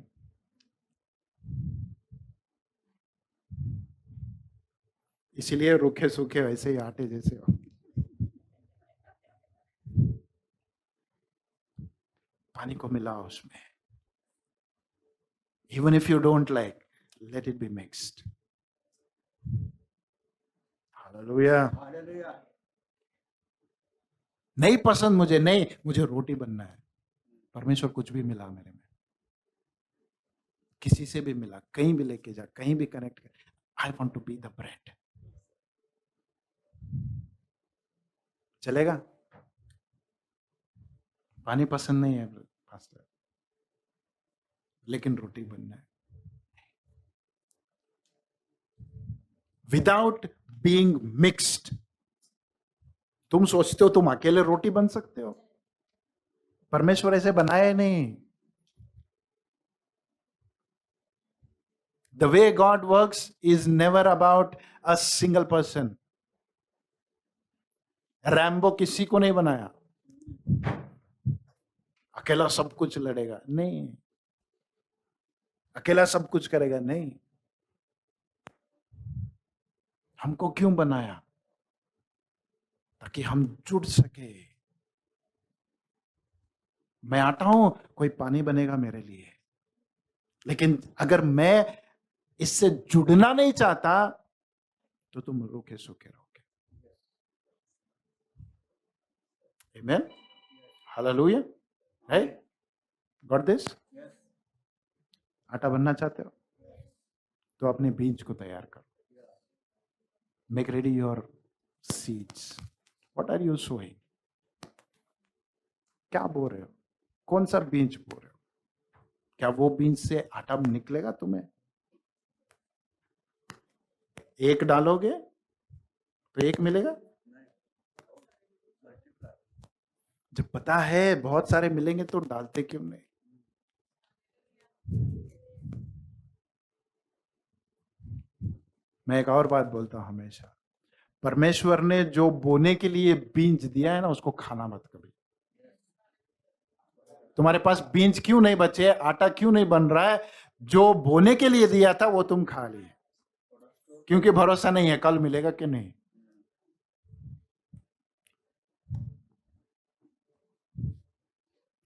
इसीलिए रूखे सूखे वैसे ही आटे जैसे हो। पानी को मिलाओ उसमें, even if you don't like, let it be mixed. Hallelujah. नहीं पसंद मुझे, नहीं मुझे रोटी बनना है। परमेश्वर कुछ भी मिला मेरे में, किसी से भी मिला, कहीं भी लेके जा, कहीं भी कनेक्ट कर, I want to be the bread. चलेगा? पानी पसंद नहीं है पास्टर, लेकिन रोटी बनना है। Without being mixed. तुम सोचते हो तुम अकेले रोटी बन सकते हो, परमेश्वर ऐसे बनाए नहीं। The way God works is never about a single person. Rambo किसी को नहीं बनाया अकेला सब कुछ लड़ेगा, नहीं। अकेला सब कुछ करेगा, नहीं। हमको क्यों बनाया? ताकि हम जुड़ सके। मैं आता हूं, कोई पानी बनेगा मेरे लिए, लेकिन अगर मैं इससे जुड़ना नहीं चाहता तो तुम रूखे सूखे रहोगे। Amen? Hallelujah? Right? Got this? आटा बनना चाहते हो तो अपने बीज को तैयार करो। Make ready your seeds. What are you sowing? क्या बो रहे हो? कौन सा बीज बो रहे हो? क्या वो बीज से आटा निकलेगा तुम्हें? एक डालोगे तो एक मिलेगा? जब पता है बहुत सारे मिलेंगे तो डालते क्यों नहीं? मैं एक और बात बोलता हूं हमेशा, परमेश्वर ने जो बोने के लिए बीज दिया है ना, उसको खाना मत कभी। तुम्हारे पास बीज क्यों नहीं बचे, आटा क्यों नहीं बन रहा है? जो बोने के लिए दिया था वो तुम खा लिए, क्योंकि भरोसा नहीं है कल मिलेगा कि नहीं।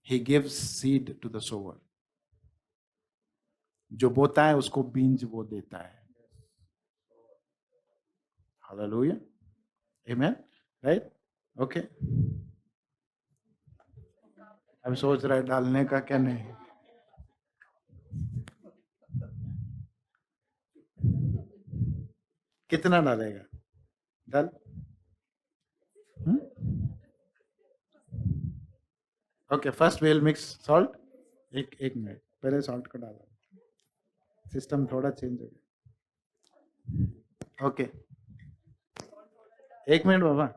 He gives seed to the sower. जो बोता है उसको बीज वो देता है। Hallelujah. Amen. Right? Okay. अब सोच रहा है डालने का क्या नहीं। कितना डालेगा? डाल। Okay, first will mix salt. एक मिनट, पहले सॉल्ट को डालो। सिस्टम थोड़ा चेंज हो गया। ओके, 1 मिनट बाबा,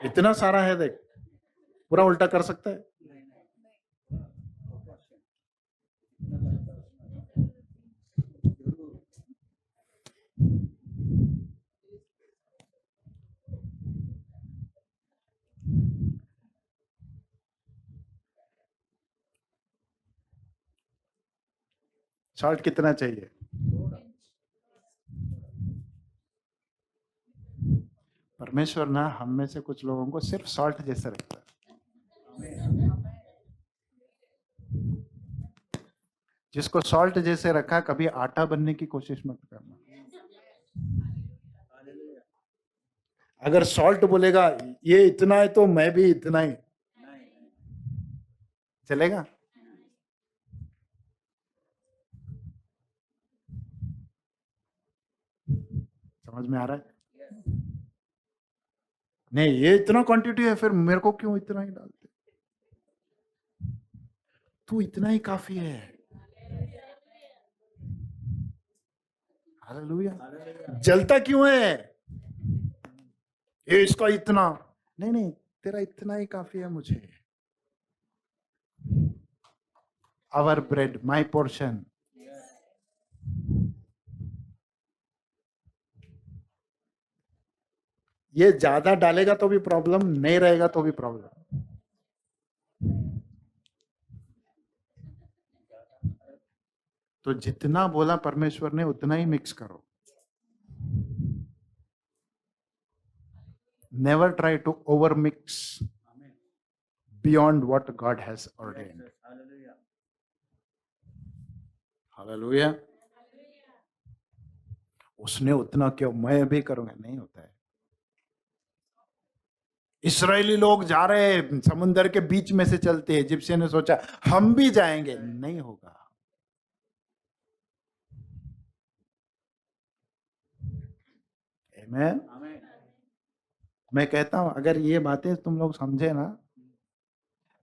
इतना सारा है देख, पूरा उल्टा कर सकता है। सॉल्ट कितना चाहिए? परमेश्वर ना हम में से कुछ लोगों को सिर्फ सॉल्ट जैसे रखता है। जिसको सॉल्ट जैसे रखा, कभी आटा बनने की कोशिश मत करना। अगर सॉल्ट बोलेगा ये इतना है तो मैं भी इतना ही, चलेगा? समझ में आ रहा है? नहीं, ये इतना क्वांटिटी है, फिर मेरे को क्यों इतना ही डालते? तू इतना ही काफी है। हालेलुया। जलता क्यों है? ये इसका इतना नहीं, नहीं, तेरा इतना ही काफी है मुझे। Our bread, my portion. ये ज्यादा डालेगा तो भी प्रॉब्लम, नहीं रहेगा तो भी प्रॉब्लम। तो जितना बोला परमेश्वर ने उतना ही मिक्स करो। Never try to over mix beyond what God has ordained. हालेलुया। उसने उतना क्यों, मैं भी करूंगा, नहीं होता है। इस्राएली लोग जा रहे हैं, समुद्र के बीच में से चलते, इजिप्शियन ने सोचा हम भी जाएंगे, नहीं होगा। आमीन। मैं कहता हूं अगर ये बातें तुम लोग समझे ना,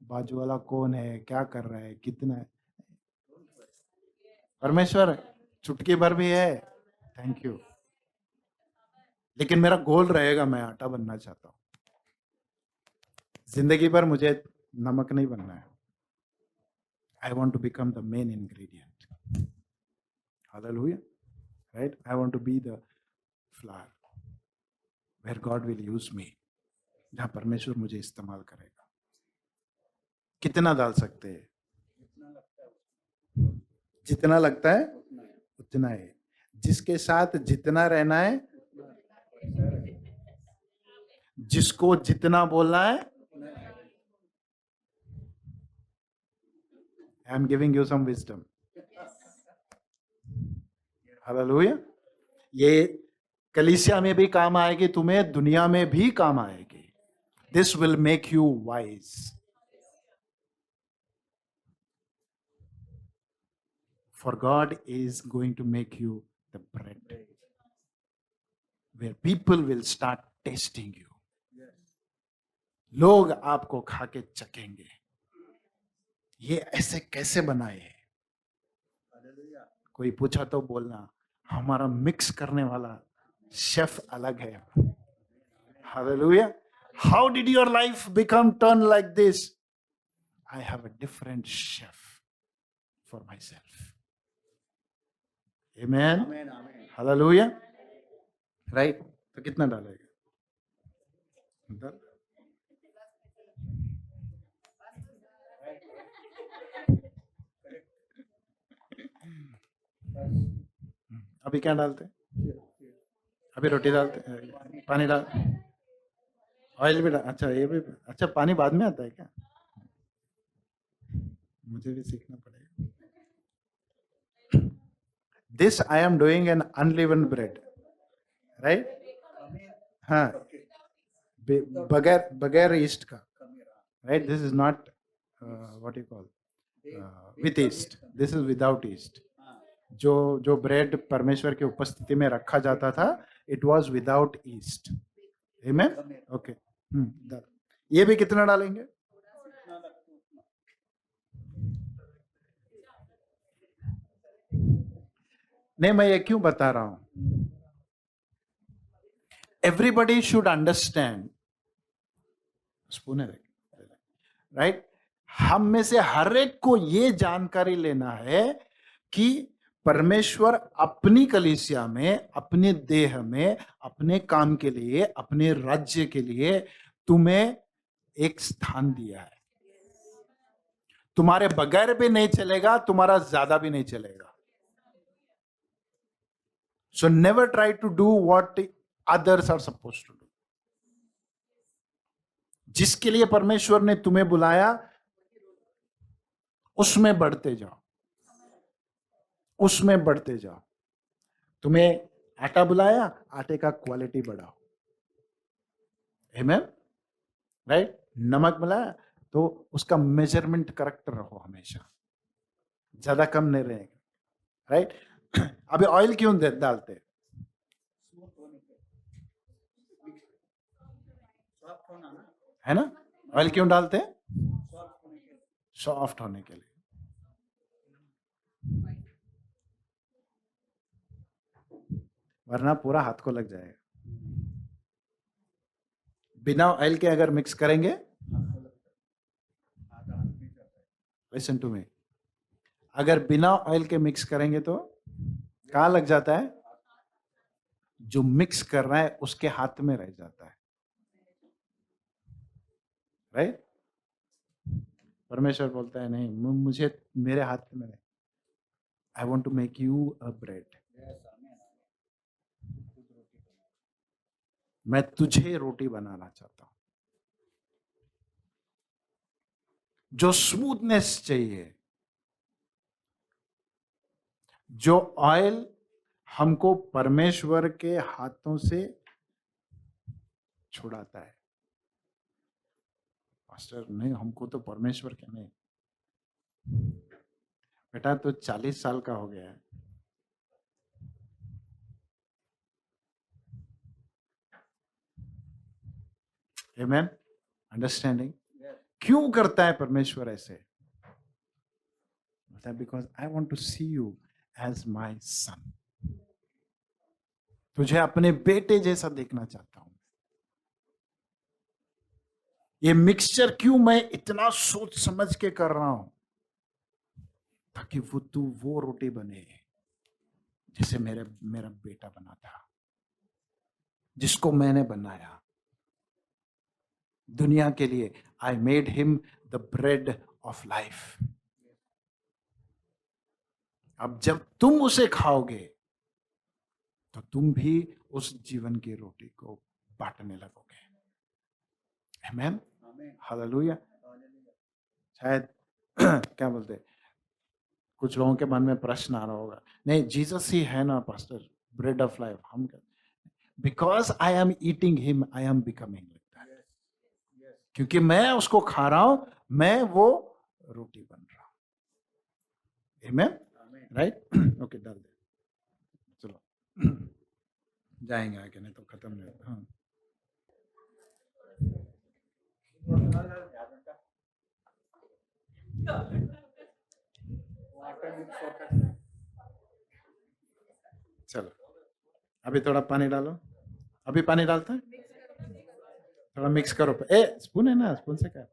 बाजू वाला कौन है, क्या कर रहा है, कितना है, परमेश्वर चुटकी भर भी है, थैंक यू। लेकिन मेरा गोल रहेगा, मैं आटा बनना चाहता हूं। जिंदगी भर मुझे नमक नहीं बनना है। I want to become the main ingredient. Hallelujah. Right? I want to be the flour where God will use me. जहां परमेश्वर मुझे इस्तेमाल करेगा। कितना डाल सकते हैं? जितना लगता है उतना है। जिसके साथ जितना रहना है, जिसको जितना बोलना है, I am giving you some wisdom. Hallelujah. ये कलीसिया में भी काम आएगी, तुम्हें दुनिया में भी काम आएगी। This will make you wise. For God is going to make you the bread where people will start tasting you. लोग आपको खा के चखेंगे, ये ऐसे कैसे बनाए है। कोई पूछा तो बोलना हमारा मिक्स करने वाला शेफ अलग है। Hallelujah. How did your life become turn like this? I have a different chef for myself. Amen. Hallelujah. Right? तो कितना डालेगा? अभी क्या डालते हैं? अभी रोटी डालते हैं, पानी डाल, ऑयल भी डाल, अच्छा ये भी, अच्छा पानी बाद में आता है क्या? मुझे भी सीखना पड़ेगा। This I am doing an unleavened bread, right? हाँ, बगैर बगैर ईस्ट का, right? This is not what you call with yeast, this is without yeast. जो जो ब्रेड परमेश्वर की उपस्थिति में रखा जाता था, it was without east. Amen. Okay, ये भी कितना डालेंगे? नहीं, मैं ये क्यों बता रहा हूं, Everybody should understand. स्पून है, राइट? हम में से हर एक को ये जानकारी लेना है कि परमेश्वर अपनी कलीसिया में, अपने देह में, अपने काम के लिए, अपने राज्य के लिए तुम्हें एक स्थान दिया है. तुम्हारे बगैर भी नहीं चलेगा, तुम्हारा ज्यादा भी नहीं चलेगा. So never try to do what others are supposed to do. जिसके लिए परमेश्वर ने तुम्हें बुलाया, उसमें बढ़ते जाओ, उसमें बढ़ते जाओ. तुम्हें आटा बुलाया, आटे का क्वालिटी बढ़ाओ. आमेन, राइट? नमक बुलाया तो उसका मेजरमेंट करेक्ट रहो हमेशा, ज्यादा कम नहीं रहेगा, राइट? अभी ऑयल क्यों डालते है ना? ऑयल क्यों डालते हैं? सॉफ्ट होने के लिए. वरना पूरा हाथ को लग जाएगा. बिना ऑयल के अगर मिक्स करेंगे, लिसन टू मी, अगर बिना ऑयल के मिक्स करेंगे तो कहां लग जाता है? जो मिक्स कर रहा है उसके हाथ में रह जाता है, राइट? परमेश्वर बोलता है नहीं, मुझे मेरे हाथ में, I want to make you a bread. मैं तुझे रोटी बनाना चाहता हूं. जो स्मूथनेस चाहिए, जो ऑयल हमको परमेश्वर के हाथों से छुड़ाता है. पास्टर नहीं, हमको तो परमेश्वर के नहीं. बेटा तो 40 साल का हो गया है, आमेन, अंडरस्टैंडिंग. क्यों करता है परमेश्वर ऐसे? Because I want to see you as my son. तुझे अपने बेटे जैसा देखना चाहता हूं. ये मिक्सचर क्यों मैं इतना सोच समझ के कर रहा हूं? ताकि वो रोटी बने जैसे मेरा बेटा बना था, जिसको मैंने बनाया दुनिया के लिए. I made him the bread of life. अब जब तुम उसे खाओगे तो तुम भी उस जीवन की रोटी को बांटने लगोगे. आमेन, हालेलुया. शायद क्या बोलते, कुछ लोगों के मन में प्रश्न आ रहा होगा, नहीं जीसस ही है ना पास्टर, ब्रेड ऑफ लाइफ. हम because I am eating him I am becoming like that. क्योंकि मैं उसको खा रहा हूं, मैं वो रोटी बन रहा हूं. आमेन, राइट? ओके, डाल दे. चलो जाएंगे आगे, नहीं तो खत्म नहीं होगा. हाँ, चलो अभी थोड़ा पानी डालो. अभी पानी डालता है, थोड़ा मिक्स करो. ए स्पून है ना, स्पून से क्या?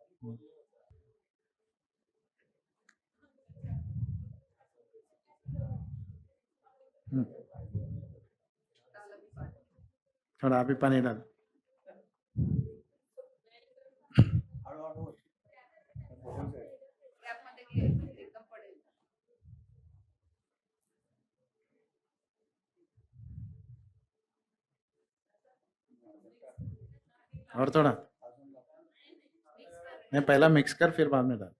थोड़ा अभी पानी डाल. और थोड़ा नहीं, पहला मिक्स कर फिर बाद में डाल.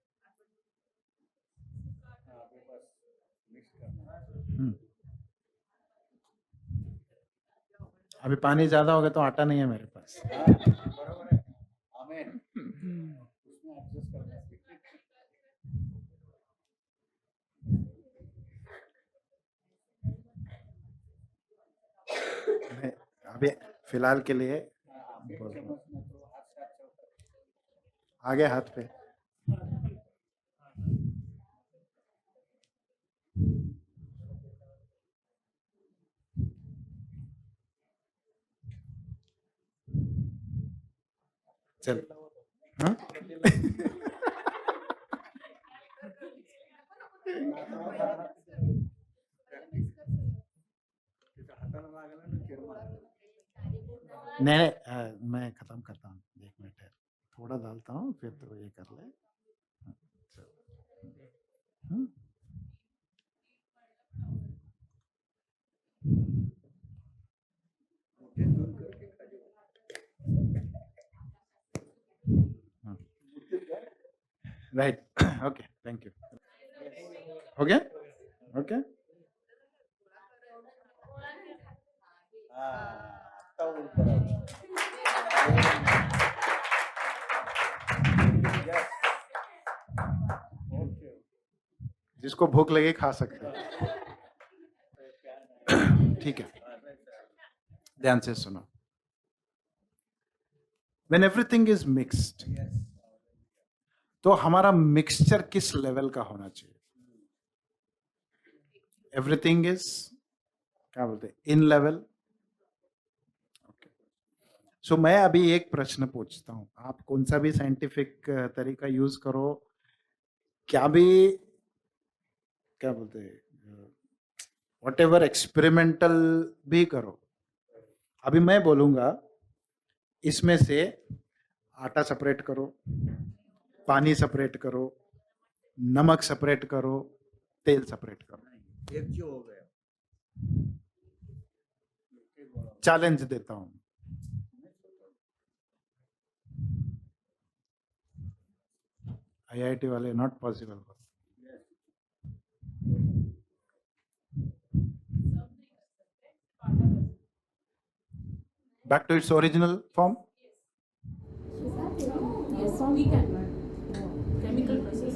अभी पानी ज्यादा हो गया तो आटा नहीं है मेरे पास. नहीं, अभी फिलहाल के लिए आगे हाथ पे. चल हाँ? नहीं नहीं मैं खत्म करता हूँ, 1 मिनट है, थोड़ा डालता हूँ फिर तो ये कर ले। हाँ, चल। राइट ओके थैंक यू हो गया ओके जिसको भूख लगे खा सकते हैं ठीक है ध्यान से सुनो व्हेन एवरीथिंग इज मिक्स्ड तो हमारा मिक्सचर किस लेवल का होना चाहिए एवरीथिंग इज क्या बोलते हैं इन लेवल सो मैं अभी एक प्रश्न पूछता हूं आप कौन सा भी साइंटिफिक तरीका यूज करो क्या भी क्या बोलते हैं वॉट एवर एक्सपेरिमेंटल भी करो अभी मैं बोलूंगा इसमें से आटा सेपरेट करो पानी सेपरेट करो नमक सेपरेट करो तेल सेपरेट करो एक जो हो गया चैलेंज देता हूं आईआईटी वाले not possible back to its original form Yes, we can. Chemical process.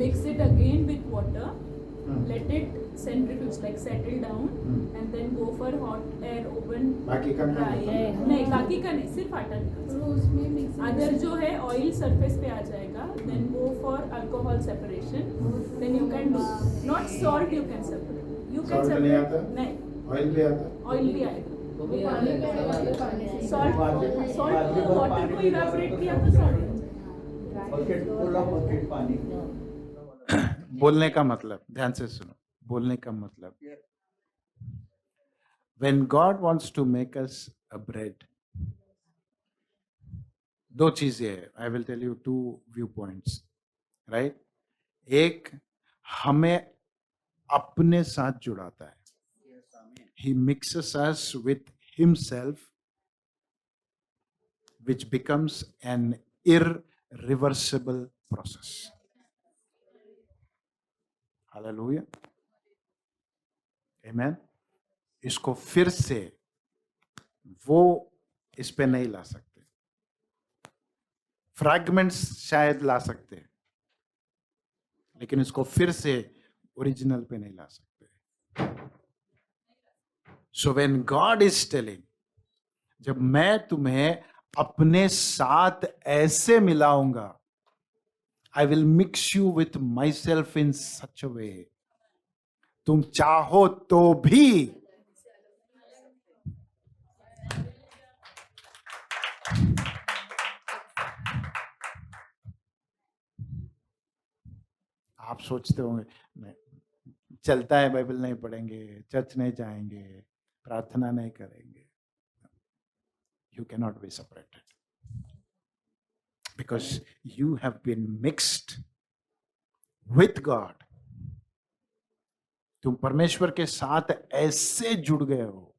Mix it again with water. Let it centrifuge like settle down and then go for hot air oven. बाकी करना नहीं बाकी का नहीं सिर्फ आटा निकाल अगर जो है ऑयल सरफेस पे आ जाएगा then go for alcohol separation then you can do not salt you can separate you can Salt नहीं आता? नहीं ऑयल भी आता ऑयल भी आएगा सॉल्ट सॉल्ट वाटर को इवेपोरेट किया तो सॉल्ट बकेट पूरा बकेट पानी बोलने का मतलब ध्यान से सुनो बोलने का मतलब when God wants to make us a bread दो चीजें है I will tell you 2 view points right एक हमें अपने साथ जुड़ाता है he mixes us with himself which becomes an irreversible process hallelujah amen इसको फिर से वो इस पे नहीं ला सकते फ्रैगमेंट्स शायद ला सकते लेकिन इसको फिर से ओरिजिनल पे नहीं ला सकते so when God is telling जब मैं तुम्हें अपने साथ ऐसे मिलाऊंगा I will mix you with myself in such a way तुम चाहो तो भी आप सोचते होंगे नहीं चलता है बाइबल नहीं पढ़ेंगे चर्च नहीं जाएंगे प्रार्थना नहीं करेंगे you cannot be separated because you have been mixed with God तुम परमेश्वर के साथ ऐसे जुड़ गए हो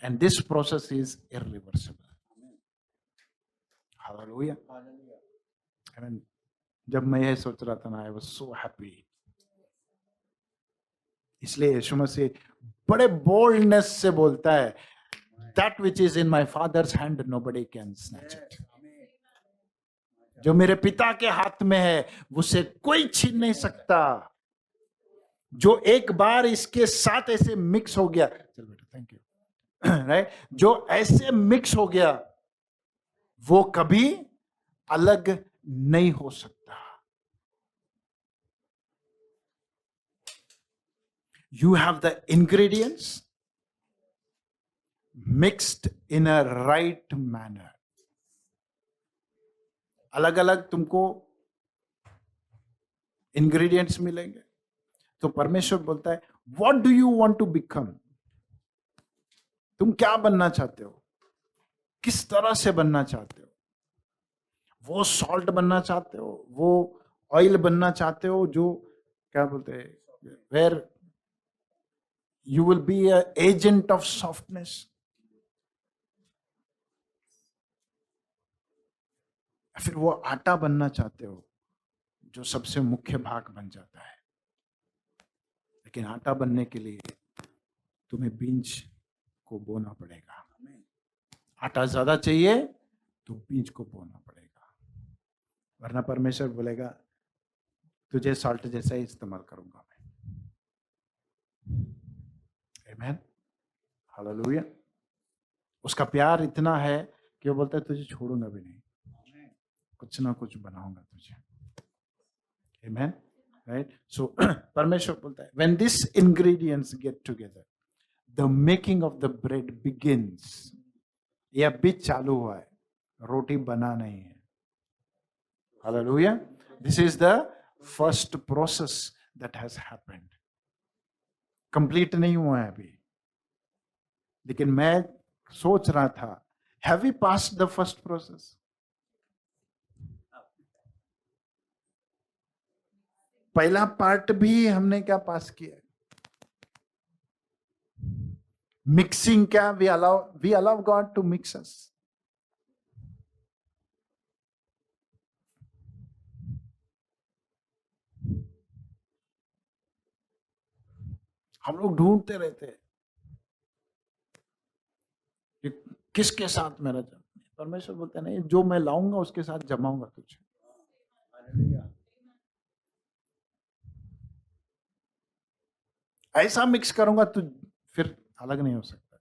and this process is irreversible hallelujah I mean जब मैं यह सोच रहा था ना I was so happy इसलिए यीशु मसीह बड़े बोल्डनेस से बोलता है that which is in my father's hand nobody can snatch it जो मेरे पिता के हाथ में है उसे कोई छीन नहीं सकता जो एक बार इसके साथ ऐसे मिक्स हो गया चल बेटा थैंक यू राइट जो ऐसे मिक्स हो गया वो कभी अलग नहीं हो सकता you have the ingredients mixed in a right manner. अलग अलग तुमको इंग्रेडिएंट्स मिलेंगे। तो परमेश्वर बोलता है, what do you want to become? तुम क्या बनना चाहते हो? किस तरह से बनना चाहते हो? वो सॉल्ट बनना चाहते हो? वो ऑयल बनना चाहते हो? जो क्या बोलते हैं, where you will be a agent of softness, फिर वो आटा बनना चाहते हो जो सबसे मुख्य भाग बन जाता है। लेकिन आटा बनने के लिए तुम्हें बीज को बोना पड़ेगा। आटा ज्यादा चाहिए तो बीज को बोना पड़ेगा, वरना परमेश्वर बोलेगा तुझे सॉल्ट जैसा ही इस्तेमाल करूंगा मैं। आमीन, हालेलुया। उसका प्यार इतना है कि वो बोलता है तुझे छोड़ूंगा भी नहीं, कुछ ना कुछ बनाऊंगा तुझे। आमीन, राइट? सो परमेश्वर बोलता है when these ingredients get together the making of the bread begins. ये अभी चालू हुआ है, रोटी बना नहीं है। Hallelujah. This is the first process that has happened. Complete नहीं हुआ है अभी, लेकिन मैं सोच रहा था, have we passed the first process? पहला पार्ट भी हमने क्या पास किया? मिक्सिंग क्या? We allow God to mix us. हम लोग ढूंढते रहते हैं कि किसके साथ मेरा जम। परमेश्वर बोलते हैं नहीं, जो मैं लाऊंगा उसके साथ जमाऊंगा तुझे। ऐसा मिक्स करूंगा तू फिर अलग नहीं हो सकता।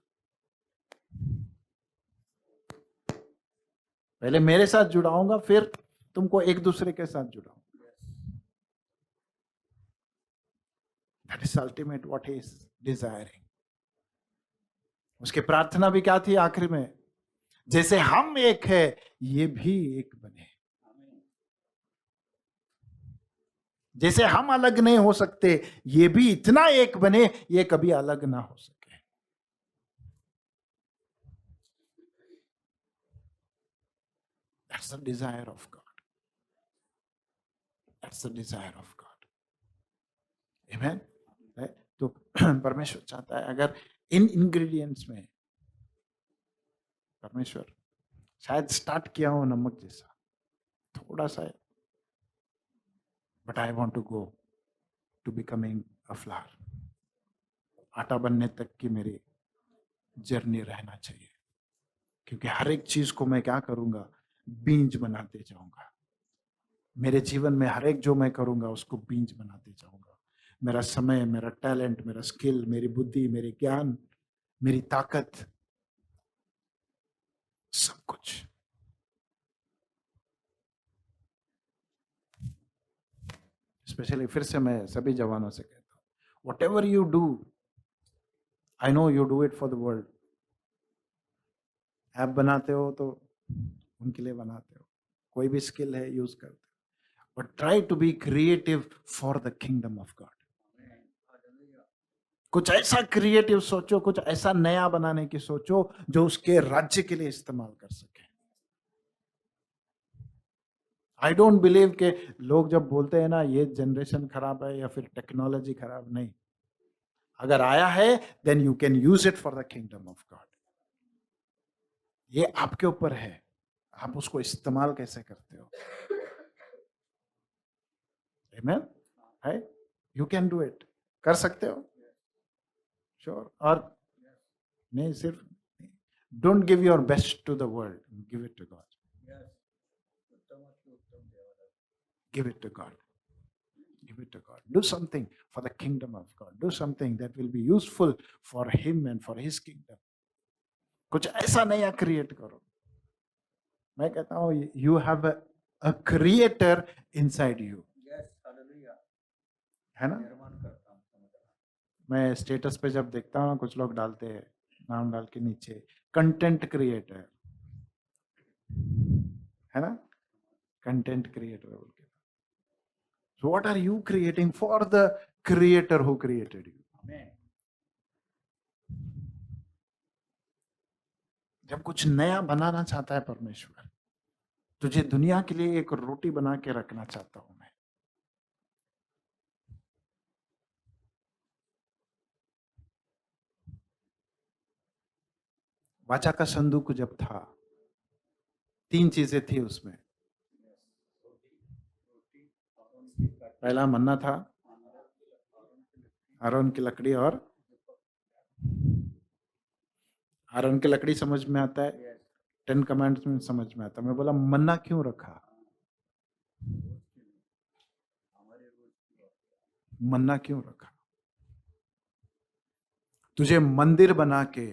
पहले मेरे साथ जुड़ाऊंगा, फिर तुमको एक दूसरे के साथ जुड़ाऊंगा। That is ultimate what he is desiring. उसकी प्रार्थना भी क्या थी आखिरी में? जैसे हम एक है ये भी एक बने। जैसे हम अलग नहीं हो सकते, ये भी इतना एक बने, ये कभी अलग ना हो सके। That's the desire of God. That's the desire of God. Amen? Right? तो परमेश्वर चाहता है अगर इन इंग्रेडिएंट्स में, परमेश्वर शायद स्टार्ट किया हो नमक जैसा थोड़ा सा है, but I want to go to becoming a flower. आटा बनने तक की मेरी जर्नी रहना चाहिए, क्योंकि हर एक चीज को मैं क्या करूंगा? बीज बनाते जाऊंगा। मेरे जीवन में हर एक जो मैं करूंगा उसको बीज बनाते जाऊंगा। मेरा समय, मेरा टैलेंट, मेरा स्किल, मेरी बुद्धि, मेरे ज्ञान, मेरी ताकत, सब कुछ। स्पेशली फिर से मैं सभी जवानों से कहता हूँ, what ever you do, I know you do it for the world. App बनाते हो तो उनके लिए बनाते हो, कोई भी स्किल है यूज करते हो, but try to be creative for the kingdom of God. कुछ ऐसा क्रिएटिव सोचो, कुछ ऐसा नया बनाने की सोचो जो उसके राज्य के लिए इस्तेमाल कर सके। आई डोंट बिलीव के लोग जब बोलते हैं ना ये जनरेशन खराब है या फिर टेक्नोलॉजी खराब, नहीं। अगर आया है then you can use it for the kingdom of God. ये आपके ऊपर है, आप उसको इस्तेमाल कैसे करते हो। आमेन, है? यू कैन डू इट, कर सकते हो, श्योर। और नहीं, सिर्फ don't give your best to the world, give it to God. Give it to God. Give it to God. Do something for the kingdom of God. Do something that will be useful for Him and for His kingdom. कुछ ऐसा नया create करो। मैं कहता हूँ you have a creator inside you. है ना? मैं स्टेटस पे जब देखता हूँ कुछ लोग डालते हैं नाम डाल के नीचे कंटेंट क्रिएटर, है ना, कंटेंट क्रिएटर बोल के। So what are you creating for the creator who created you? Amen. जब कुछ नया बनाना चाहता है परमेश्वर, तुझे दुनिया के लिए एक रोटी बना के रखना चाहता हूं मैं। वाचा का संदूक जब था, 3 चीजें थी उसमें। पहला मन्ना था, आरोन की लकड़ी, और आरोन की लकड़ी समझ में आता है, 10 कमांड्स में समझ में आता है। मैं बोला मन्ना क्यों रखा, मन्ना क्यों रखा? तुझे मंदिर बना के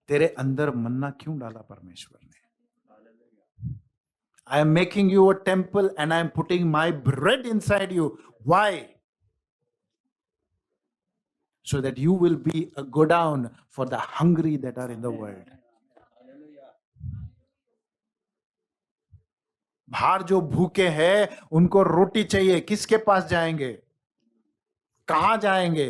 तेरे अंदर मन्ना क्यों डाला परमेश्वर ने? I am making you a temple and I am putting my bread inside you. Why? So that you will be a go down for the hungry that are in the world. बाहर जो भूखे हैं उनको रोटी चाहिए, किसके पास जाएंगे, कहां जाएंगे?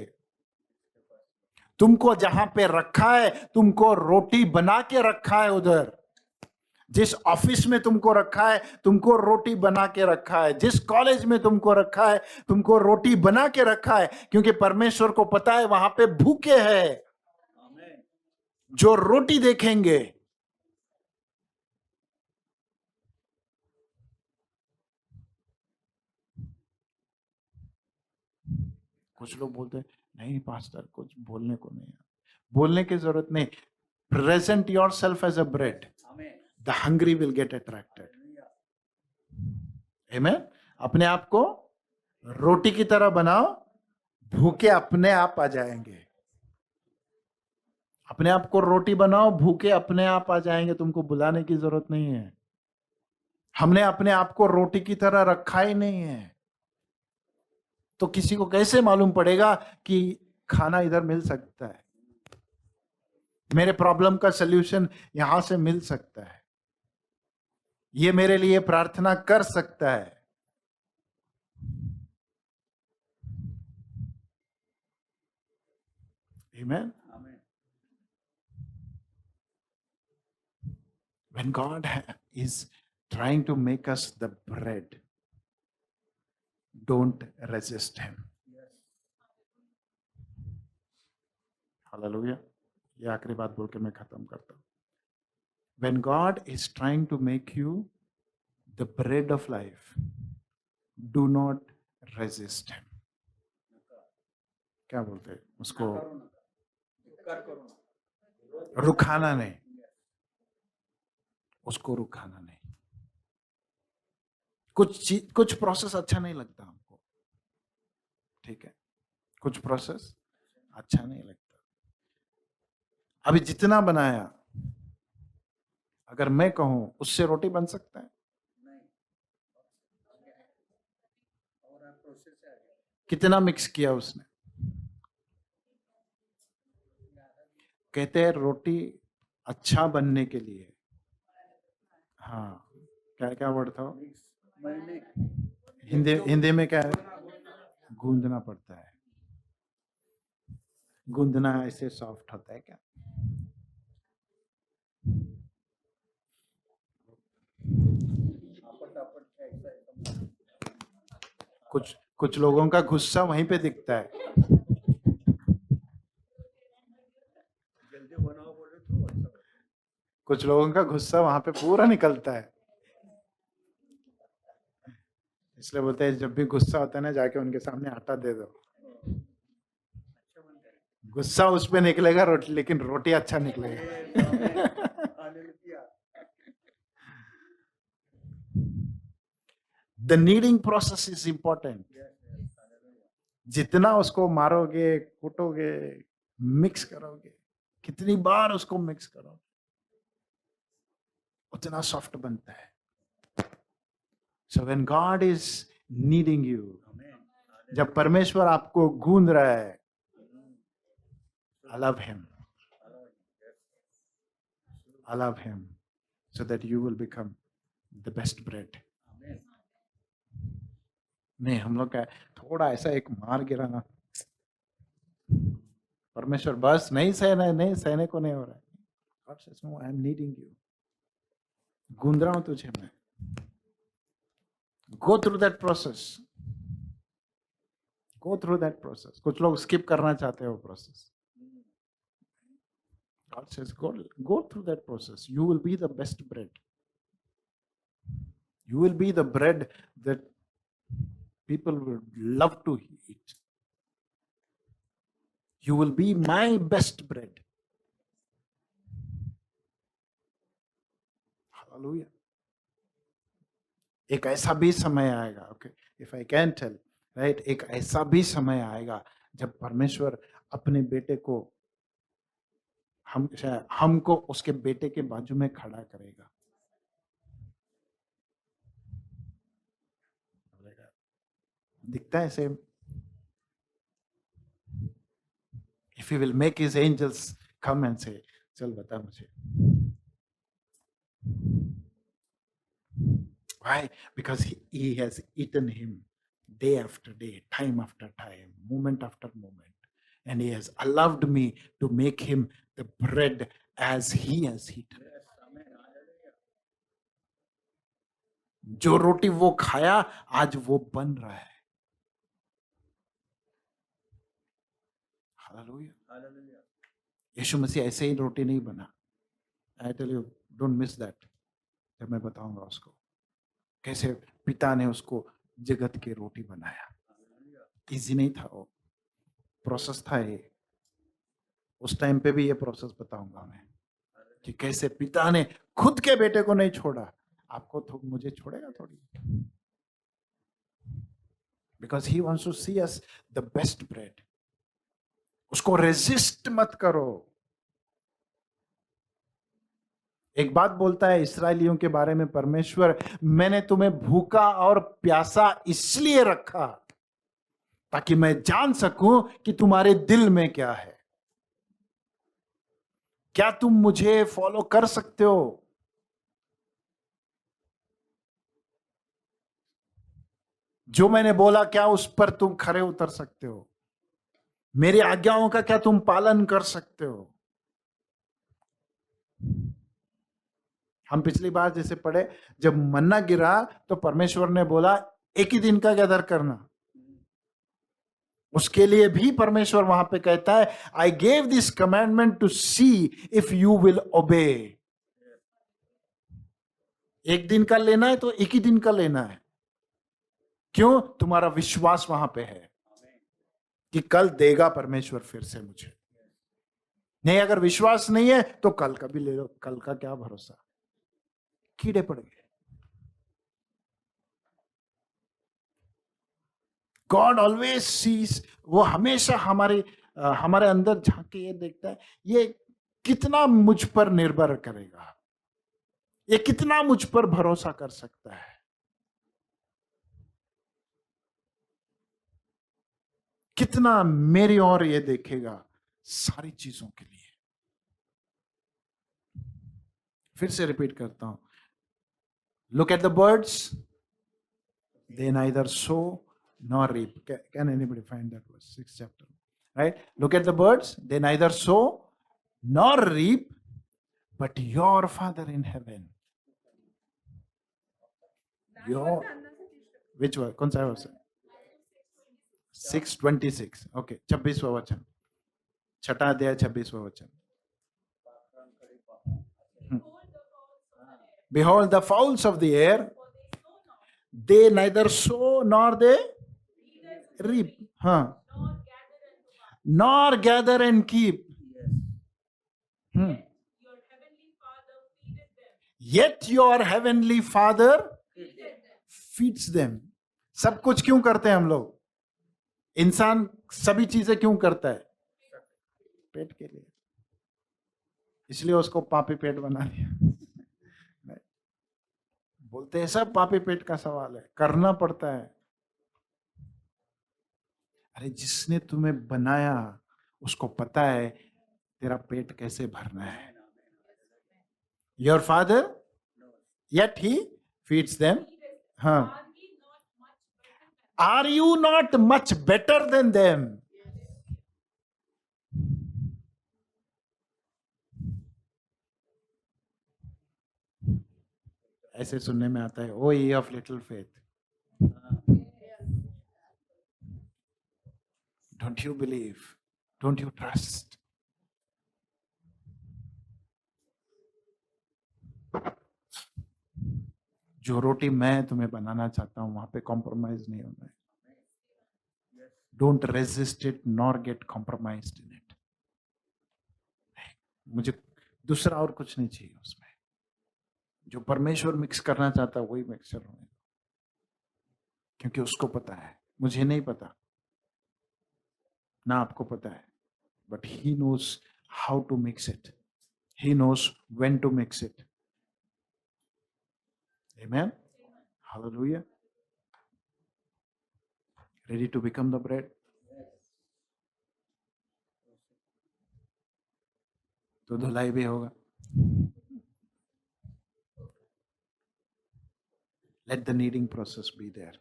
तुमको जहां पे रखा है, तुमको रोटी बना के रखा है। उधर जिस ऑफिस में तुमको रखा है, तुमको रोटी बना के रखा है। जिस कॉलेज में तुमको रखा है, तुमको रोटी बना के रखा है, क्योंकि परमेश्वर को पता है वहां पे भूखे हैं जो रोटी देखेंगे। कुछ लोग बोलते हैं नहीं पास्टर, कुछ बोलने को नहीं है। बोलने की जरूरत नहीं। Present yourself as a bread, the hungry will get attracted. Amen. अपने आप को रोटी की तरह बनाओ, भूखे अपने आप आ जाएंगे। अपने आप को रोटी बनाओ, भूखे अपने आप आ जाएंगे, तुमको बुलाने की जरूरत नहीं है। हमने अपने आप को रोटी की तरह रखा ही नहीं है, तो किसी को कैसे मालूम पड़ेगा कि खाना इधर मिल सकता है, मेरे प्रॉब्लम का सलूशन यहां से मिल सकता है, ये मेरे लिए प्रार्थना कर सकता है। Amen. When God is trying to make us the bread, don't resist him. Hallelujah. ये आखिरी बात बोल के मैं खत्म करता हूं। When God is trying to make you the bread of life, do not resist him. क्या बोलते हैं उसको? रुखाना नहीं, उसको रुखाना नहीं। कुछ प्रोसेस अच्छा नहीं लगता हमको, ठीक है, कुछ प्रोसेस अच्छा नहीं लगता। अभी जितना बनाया, अगर मैं कहूं उससे रोटी बन सकता है? कितना मिक्स किया उसने? कहते हैं रोटी अच्छा बनने के लिए, हाँ, क्या क्या वर्ड था हिंदी में क्या है? गूंदना पड़ता है। गूंदना ऐसे सॉफ्ट होता है क्या? कुछ लोगों का गुस्सा वहीं पे दिखता है। कुछ लोगों का गुस्सा वहां पे पूरा निकलता है, इसलिए बोलते हैं जब भी गुस्सा होता है ना, जाके उनके सामने आटा दे दो, गुस्सा उस पे निकलेगा रोटी, लेकिन रोटी अच्छा निकलेगा। The kneading process is important. जितना उसको मारोगे, कूटोगे, मिक्स करोगे, कितनी बार उसको मिक्स करोगे, उतना सॉफ्ट बनता है। So when God is needing you, जब परमेश्वर आपको गूंद रहा है, I love him. allow him so that you will become the best bread. नहीं, हम लोग का थोड़ा ऐसा एक मार गिरा ना, परमेश्वर बस नहीं सहने को नहीं हो रहा है. God says, no, I am needing you. गूंद रहा हूं तुझे मैं. Go through that process. Go through that process. कुछ लोग skip करना चाहते हैं वो process. God says, go through that process. You will be the best bread. You will be the bread that people would love to eat. You will be my best bread. Hallelujah. एक ऐसा भी समय आएगा, okay, if I can tell, right, एक ऐसा भी समय आएगा जब परमेश्वर अपने बेटे को हमको उसके बेटे के बाजू में खड़ा करेगा. दिखता है same. If he will make his angels come and say, चल बता मुझे. Why? Because he has eaten him day after day, time after time, moment after moment. And he has allowed me to make him the bread as he has eaten. जो रोटी वो खाया आज वो बन रहा है. हालेलुया. यीशु मसीह ऐसे ही रोटी नहीं बना. I tell you, don't miss that. जब मैं बताऊंगा उसको कैसे पिता ने उसको जगत की रोटी बनाया. इजी नहीं था, वो प्रोसेस था. ये उस टाइम पे भी ये प्रोसेस बताऊंगा मैं कि कैसे पिता ने खुद के बेटे को नहीं छोड़ा. आपको तो मुझे छोड़ेगा थोड़ी. Because he wants to see us the best bread. उसको रेजिस्ट मत करो. एक बात बोलता है इस्राएलियों के बारे में परमेश्वर, मैंने तुम्हें भूखा और प्यासा इसलिए रखा ताकि मैं जान सकूं कि तुम्हारे दिल में क्या है. क्या तुम मुझे फॉलो कर सकते हो? जो मैंने बोला क्या उस पर तुम खरे उतर सकते हो? मेरी आज्ञाओं का क्या तुम पालन कर सकते हो? हम पिछली बार जैसे पढ़े, जब मन्ना गिरा तो परमेश्वर ने बोला एक ही दिन का गैदर करना. उसके लिए भी परमेश्वर वहां पे कहता है, I gave this commandment to see if you will obey. एक दिन का लेना है तो एक ही दिन का लेना है. क्यों? तुम्हारा विश्वास वहां पे है कि कल देगा परमेश्वर फिर से मुझे. नहीं, अगर विश्वास नहीं है तो कल का भी ले लो. कल का क्या भरोसा, कीड़े पड़ गए. God always sees. वो हमेशा हमारे अंदर झांक के ये देखता है, ये कितना मुझ पर निर्भर करेगा, ये कितना मुझ पर भरोसा कर सकता है. कितना मेरी ओर ये देखेगा सारी चीजों के लिए. फिर से रिपीट करता हूं. Look at the birds, they neither so nor reap. Can anybody find that verse? 6th chapter, right? Look at the birds, they neither sow nor reap, but your Father in heaven. Your, which one? कौन सा है वर्ष? 6:26. Okay, 26वां वचन, छठा अध्याय 26वां वचन. Behold the fowls of the air, they neither sow nor they reap, nor gather and keep. Yet your heavenly Father feeds them. सब कुछ क्यों करते हैं हम लोग? इंसान सभी चीजें क्यों करता है? पेट के लिए. इसलिए उसको पापी पेट बना दिया. बोलते हैं सब पापी पेट का सवाल है, करना पड़ता है. अरे जिसने तुम्हें बनाया उसको पता है तेरा पेट कैसे भरना है. Your father, yet he feeds them. Huh. Are you not much better than them? ऐसे सुनने में आता है, ओ ye of little faith. Don't you believe? Don't you trust? जो रोटी मैं तुम्हें बनाना चाहता हूं वहां पे कॉम्प्रोमाइज नहीं होना है. Don't resist it nor get compromised in it. मुझे दूसरा और कुछ नहीं चाहिए उसमें. जो परमेश्वर मिक्स करना चाहता है वही मिक्सर होने, क्योंकि उसको पता है, मुझे नहीं पता, ना आपको पता है, but he knows how to mix it. He knows when to mix it. Amen. Hallelujah. Ready to become the bread? तो धुलाई भी होगा. Let the kneading process be there.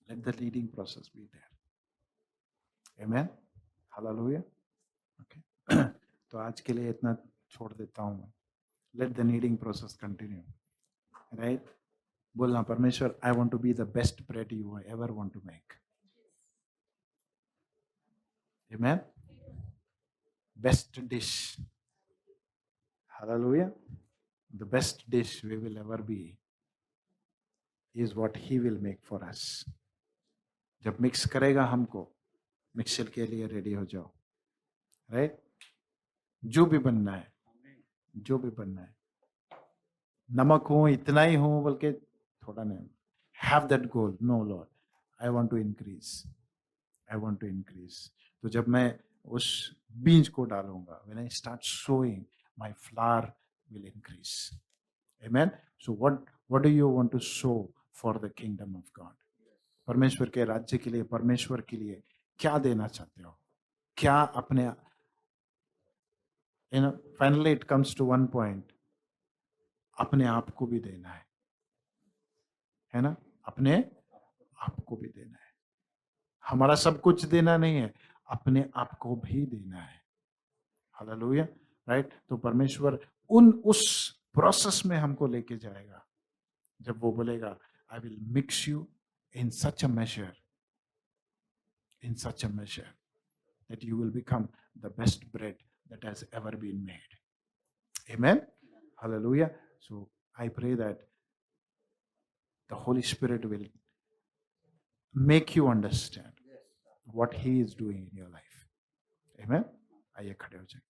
Let the kneading process be there. Amen. Hallelujah. Okay. तो आज के लिए इतना छोड़ देता हूं मैं. Let the kneading process continue. Right? बोलना, परमेश्वर, I want to be the best bread you ever want to make. Amen. Best dish. Hallelujah. The best dish we will ever be is what he will make for us. जब mix करेगा हमको, mixer के लिए ready हो जाओ. Right? जो भी बनना है, जो भी बनना है, नमक हूं, इतना ही हूं, बल्कि थोड़ा नहीं. Have that goal. No Lord, I want to increase, I want to increase. तो जब मैं उस बीज को डालूंगा, when I start sowing, my flower will increase. आमेन. So what do you want to sow for the kingdom of God? परमेश्वर के राज्य के लिए, परमेश्वर के लिए क्या देना चाहते हो? क्या अपने, finally it comes to one point, अपने आप को भी देना है ना? अपने आप को भी देना है. हमारा सब कुछ देना नहीं है, अपने आप को भी देना है. हालेलुया. राइट? तो परमेश्वर उस प्रोसेस में हमको लेके जाएगा, जब वो बोलेगा, आई will mix you in such a measure, that you will become the best bread that has ever been made. Amen. Hallelujah. So I pray that the Holy Spirit will make you understand what he is doing in your life. Amen. आइए खड़े हो जाएं.